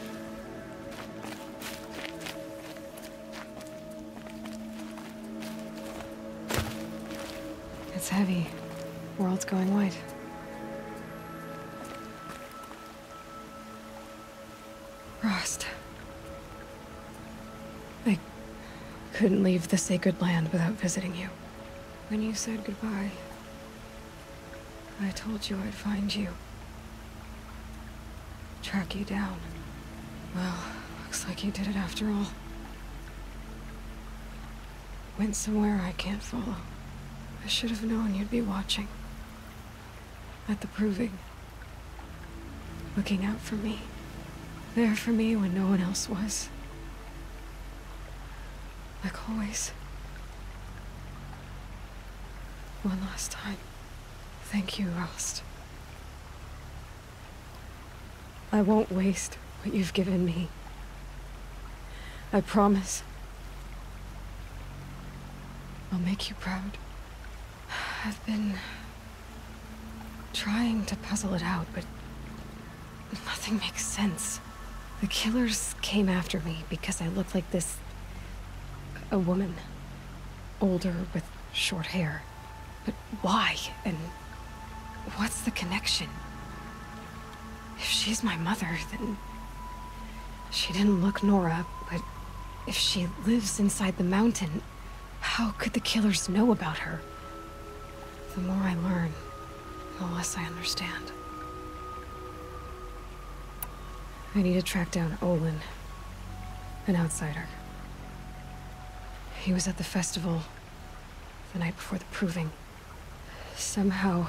It's heavy. World's going white. Rost. I couldn't leave the sacred land without visiting you. When you said goodbye, I told you I'd find you. Track you down. Well, looks like you did it after all. Went somewhere I can't follow. I should have known you'd be watching. At the proving. Looking out for me. There for me when no one else was. Like always. One last time. Thank you, Rost. I won't waste what you've given me. I promise. I'll make you proud. I've been trying to puzzle it out, but nothing makes sense. The killers came after me because I looked like this... a woman. Older with short hair. But why? And what's the connection? If she's my mother, then... she didn't look Nora, but if she lives inside the mountain, how could the killers know about her? The more I learn, the less I understand. I need to track down Olin, an outsider. He was at the festival the night before the proving. Somehow,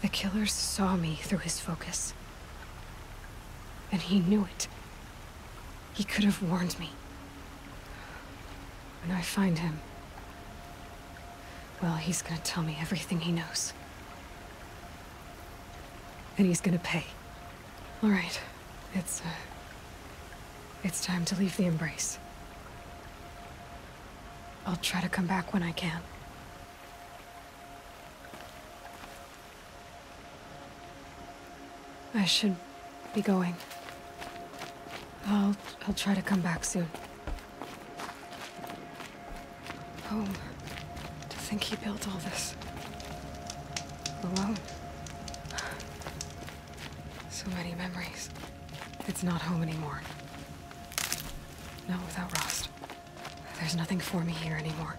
the killers saw me through his focus. And he knew it. He could have warned me. When I find him, well, he's gonna tell me everything he knows. And he's gonna pay. All right, it's time to leave the Embrace. I'll try to come back when I can. I should be going. I'll try to come back soon. Home. To think he built all this alone. So many memories. It's not home anymore. Not without Rost. There's nothing for me here anymore.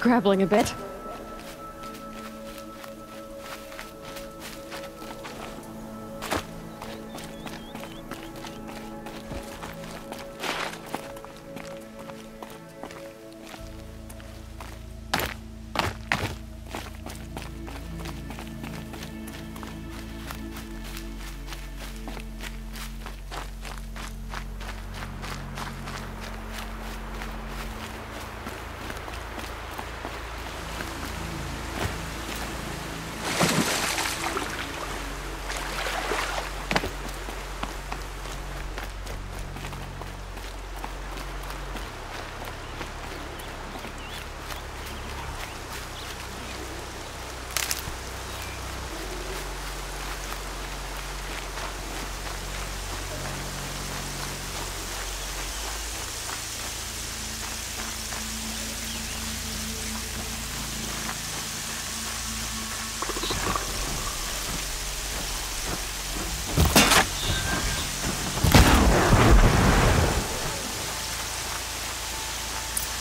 scrabbling a bit.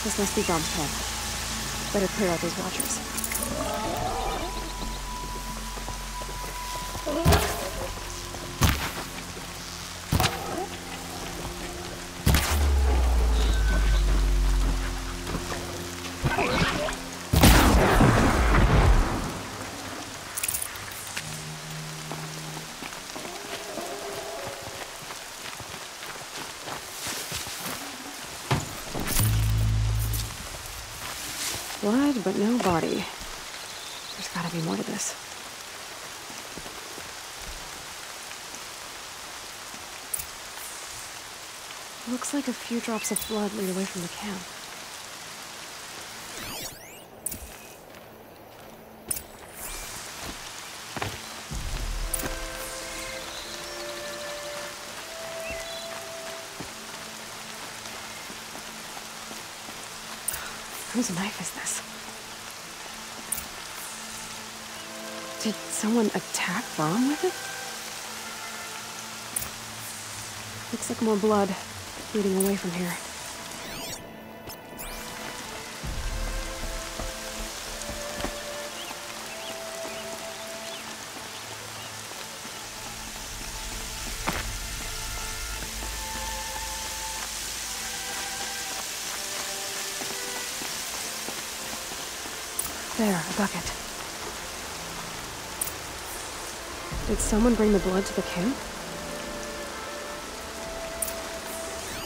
This must be Brom's camp. Better clear out those watchers. Blood, but no body. There's gotta be more to this. Looks like a few drops of blood lead away from the camp. Whose knife is this? Did someone attack Brom with it? Looks like more blood leading away from here. There, a bucket. Did someone bring the blood to the camp?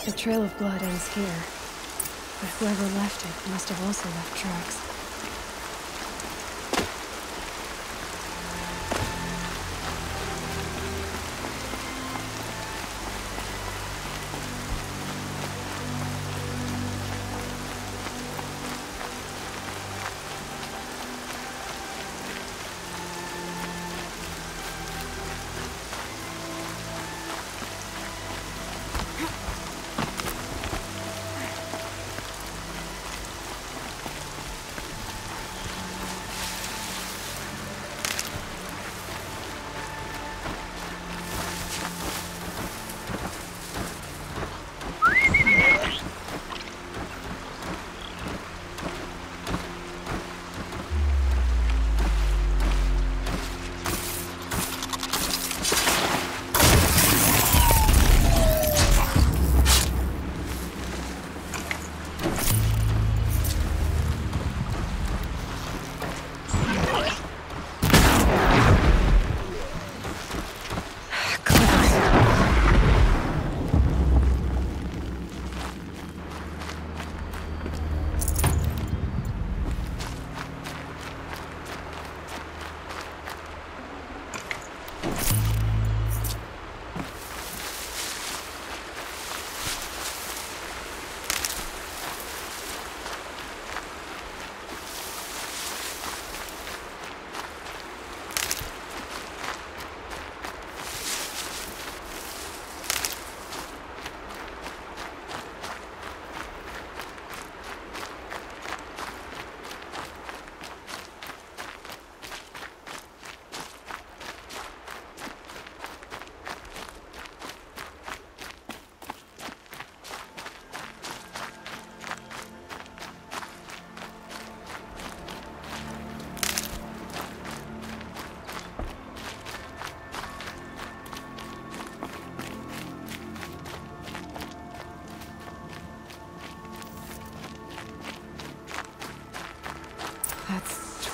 The trail of blood ends here, but whoever left it must have also left tracks.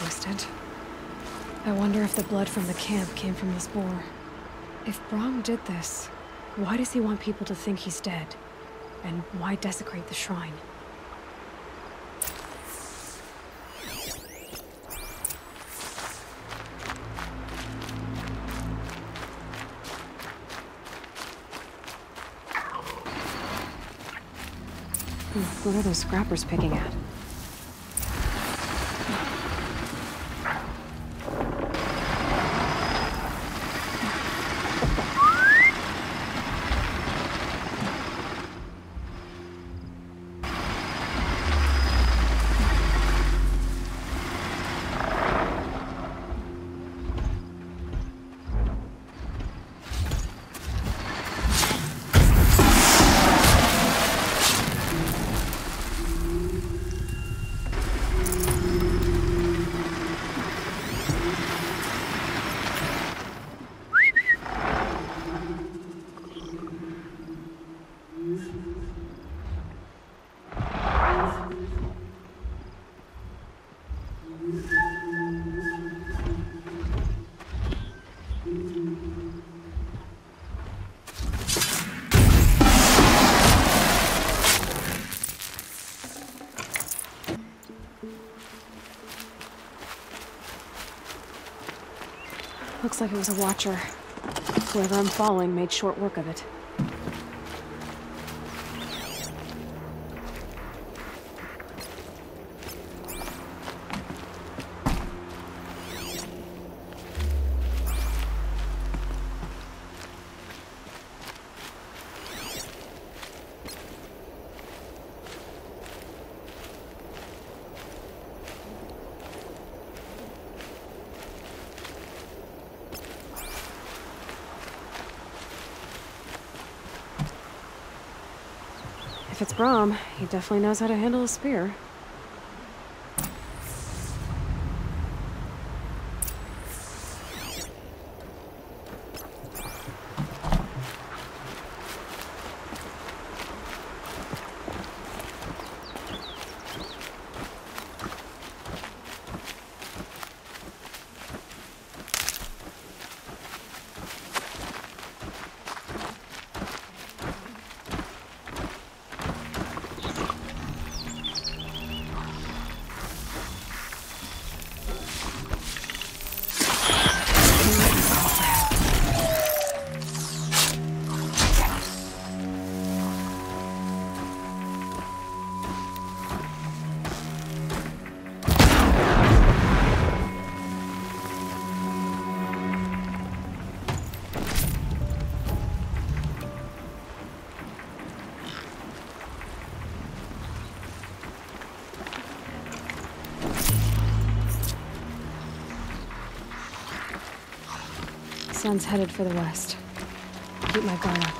twisted. I wonder if the blood from the camp came from this boar. If Brahm did this, why does he want people to think he's dead? And why desecrate the shrine? What are those scrappers picking at? Looks like it was a watcher. Whoever I'm following made short work of it. If it's Brahm, he definitely knows how to handle a spear. Sun's headed for the west. Keep my guard up.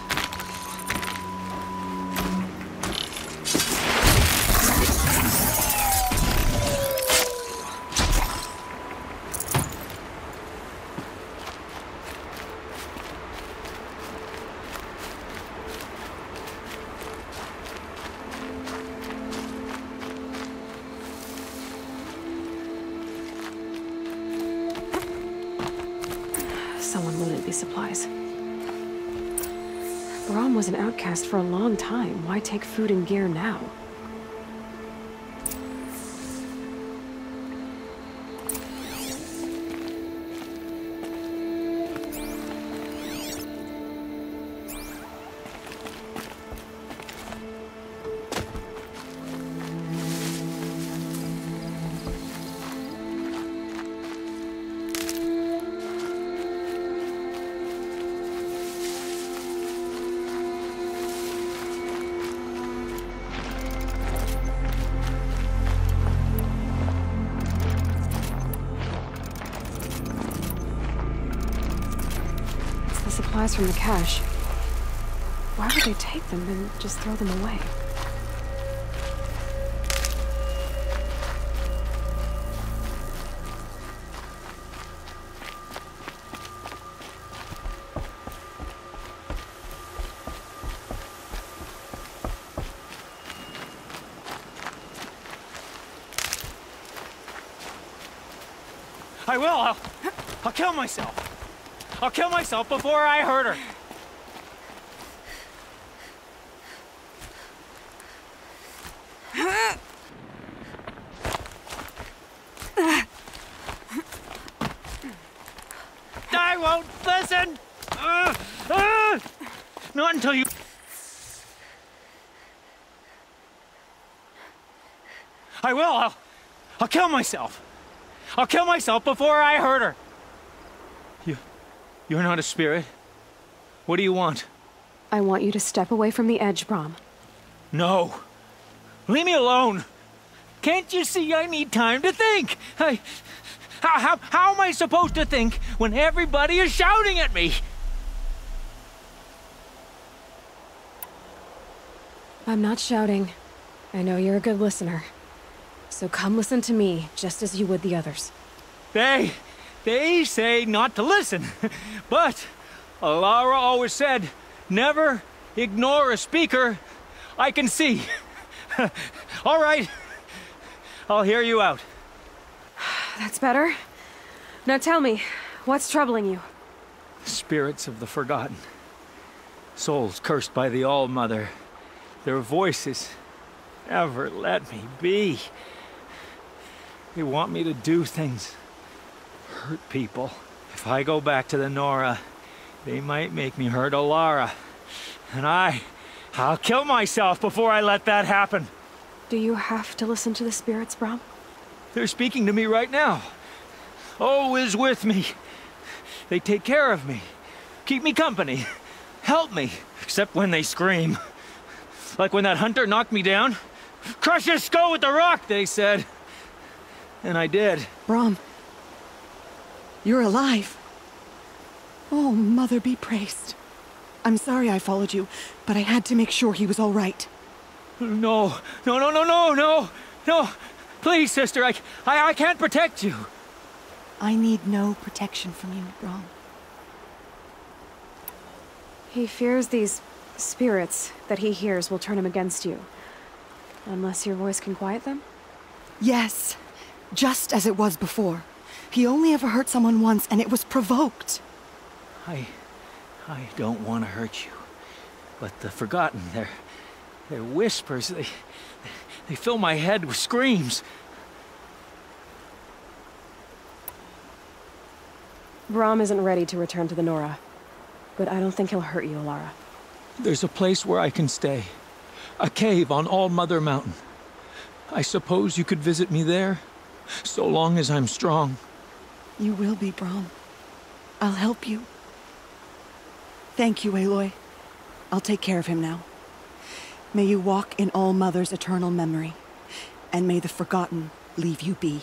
Someone looted these supplies. Brahm was an outcast for a long time. Why take food and gear now? Supplies from the cache. Why would they take them and just throw them away? I will. I'll kill myself. I'll kill myself before I hurt her. I won't listen. Not until you... I will. I'll kill myself. I'll kill myself before I hurt her. You're not a spirit. What do you want? I want you to step away from the edge, Brom. No. Leave me alone. Can't you see I need time to think? How am I supposed to think when everybody is shouting at me? I'm not shouting. I know you're a good listener. So come listen to me, just as you would the others. They say not to listen. But Alara always said, never ignore a speaker I can see. All right. I'll hear you out. That's better. Now tell me, what's troubling you? Spirits of the forgotten. Souls cursed by the All-Mother. Their voices never let me be. They want me to do things, hurt people. If I go back to the Nora, they might make me hurt Alara. And I'll kill myself before I let that happen. Do you have to listen to the spirits, Brom? They're speaking to me right now. O is with me. They take care of me, keep me company, help me, except when they scream. Like when that hunter knocked me down. Crush his skull with the rock, they said. And I did. Brom, you're alive. Oh, Mother be praised. I'm sorry I followed you, but I had to make sure he was all right. No. Please, sister, I can't protect you. I need no protection from you, Brom. He fears these spirits that he hears will turn him against you. Unless your voice can quiet them? Yes. Just as it was before. He only ever hurt someone once, and it was provoked. I don't want to hurt you. But the Forgotten, their whispers, they fill my head with screams. Brom isn't ready to return to the Nora. But I don't think he'll hurt you, Alara. There's a place where I can stay. A cave on All-Mother Mountain. I suppose you could visit me there? So long as I'm strong. You will be, Brom. I'll help you. Thank you, Aloy. I'll take care of him now. May you walk in All-Mother's eternal memory, and may the Forgotten leave you be.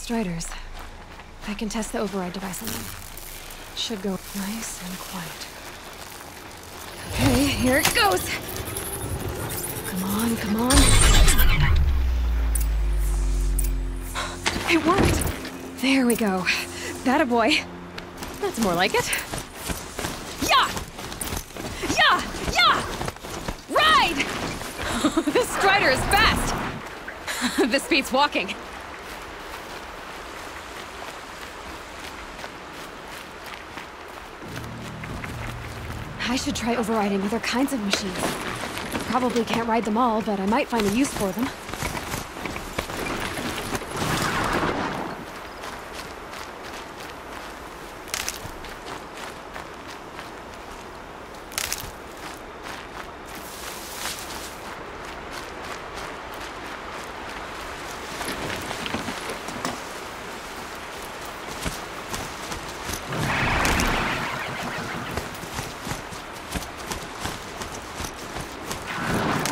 Striders. I can test the override device on them. Should go nice and quiet. Okay, here it goes! Come on, come on. It worked! There we go. That a boy. That's more like it. Yeah! Yeah! Yeah! Ride! This Strider is fast! This beats walking. I should try overriding other kinds of machines. Probably can't ride them all, but I might find a use for them.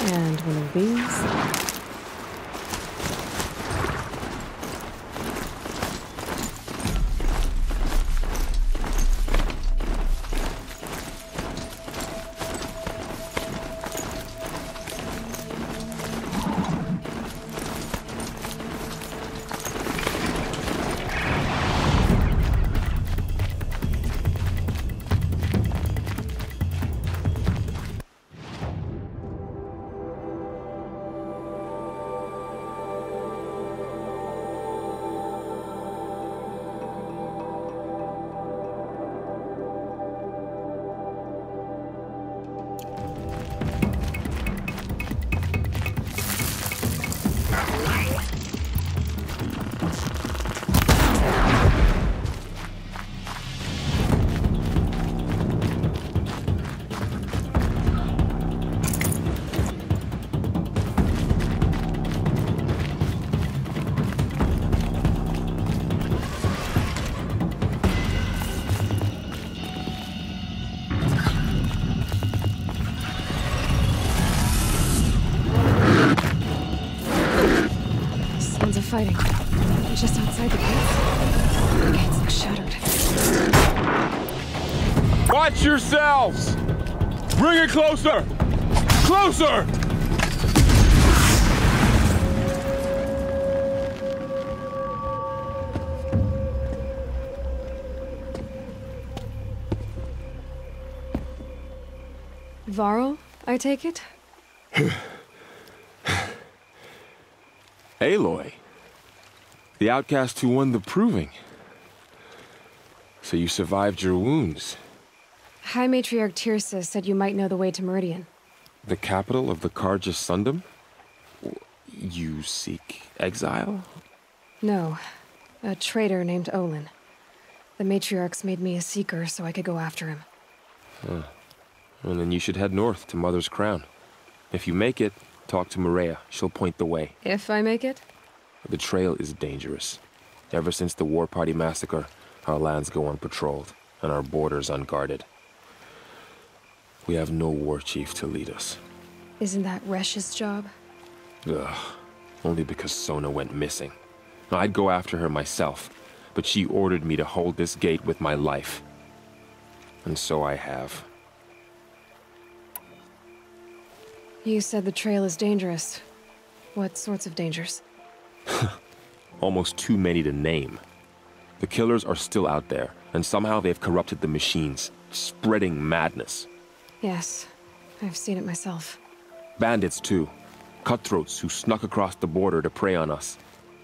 And one of these. Sounds of fighting. Just outside the gates. The gates look shattered. Watch yourselves! Bring it closer! Closer! Varl, I take it? Aloy. The outcast who won the proving. So you survived your wounds. High Matriarch Tirsa said you might know the way to Meridian. The capital of the Carja Sundom? You seek exile? No. A traitor named Olin. The Matriarchs made me a seeker so I could go after him. Huh. Well, then you should head north to Mother's Crown. If you make it, talk to Maria. She'll point the way. If I make it? The trail is dangerous. Ever since the War Party massacre, our lands go unpatrolled, and our borders unguarded. We have no war chief to lead us. Isn't that Resh's job? Ugh. Only because Sona went missing. I'd go after her myself, but she ordered me to hold this gate with my life. And so I have. You said the trail is dangerous. What sorts of dangers? Almost too many to name. The killers are still out there, and somehow they've corrupted the machines, spreading madness. Yes, I've seen it myself. Bandits, too. Cutthroats who snuck across the border to prey on us.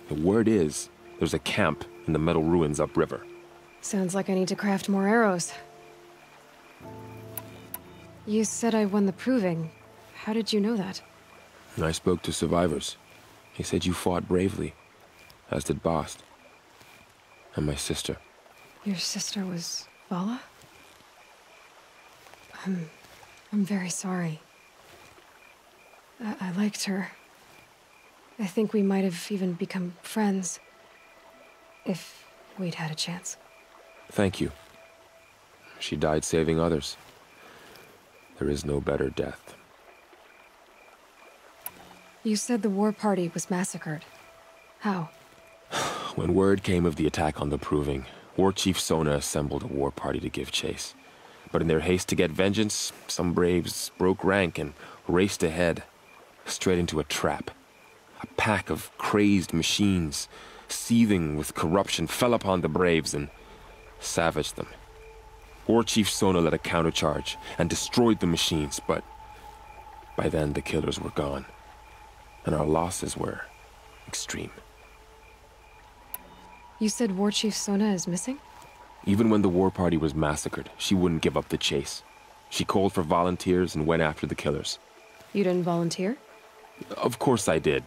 The word is, there's a camp in the metal ruins upriver. Sounds like I need to craft more arrows. You said I won the proving. How did you know that? I spoke to survivors. They said you fought bravely, as did Bast. And my sister. Your sister was Vala? I'm very sorry. I liked her. I think we might have even become friends. If we'd had a chance. Thank you. She died saving others. There is no better death. You said the war party was massacred. How? When word came of the attack on the Proving, War Chief Sona assembled a war party to give chase. But in their haste to get vengeance, some braves broke rank and raced ahead, straight into a trap. A pack of crazed machines, seething with corruption, fell upon the braves and savaged them. War Chief Sona led a countercharge and destroyed the machines, but by then the killers were gone, and our losses were extreme. You said War Chief Sona is missing? Even when the war party was massacred, she wouldn't give up the chase. She called for volunteers and went after the killers. You didn't volunteer? Of course I did,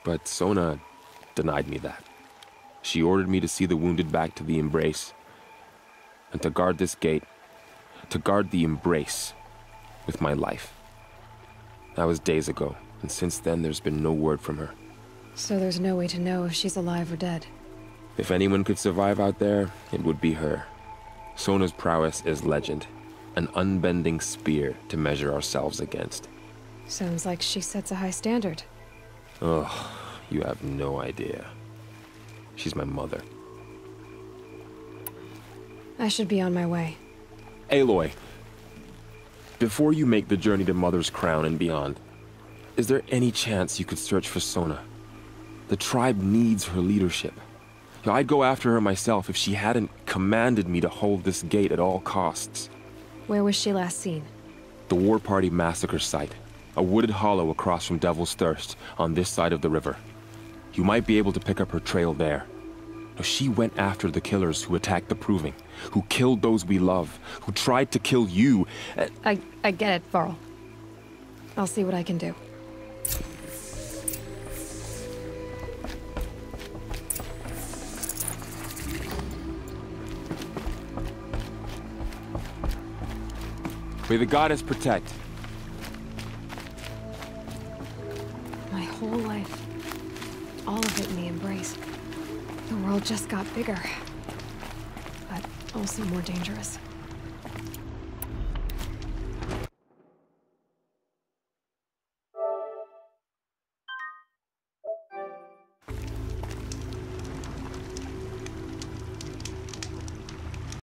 but Sona denied me that. She ordered me to see the wounded back to the Embrace, and to guard this gate, to guard the Embrace with my life. That was days ago, and since then there's been no word from her. So there's no way to know if she's alive or dead. If anyone could survive out there, it would be her. Sona's prowess is legend, an unbending spear to measure ourselves against. Sounds like she sets a high standard. Ugh, you have no idea. She's my mother. I should be on my way. Aloy, before you make the journey to Mother's Crown and beyond, is there any chance you could search for Sona? The tribe needs her leadership. I'd go after her myself if she hadn't commanded me to hold this gate at all costs. Where was she last seen? The War Party massacre site. A wooded hollow across from Devil's Thirst, on this side of the river. You might be able to pick up her trail there. She went after the killers who attacked the Proving, who killed those we love, who tried to kill you. I get it, Varl. I'll see what I can do. May the goddess protect. My whole life. All of it in the Embrace. The world just got bigger. But also more dangerous.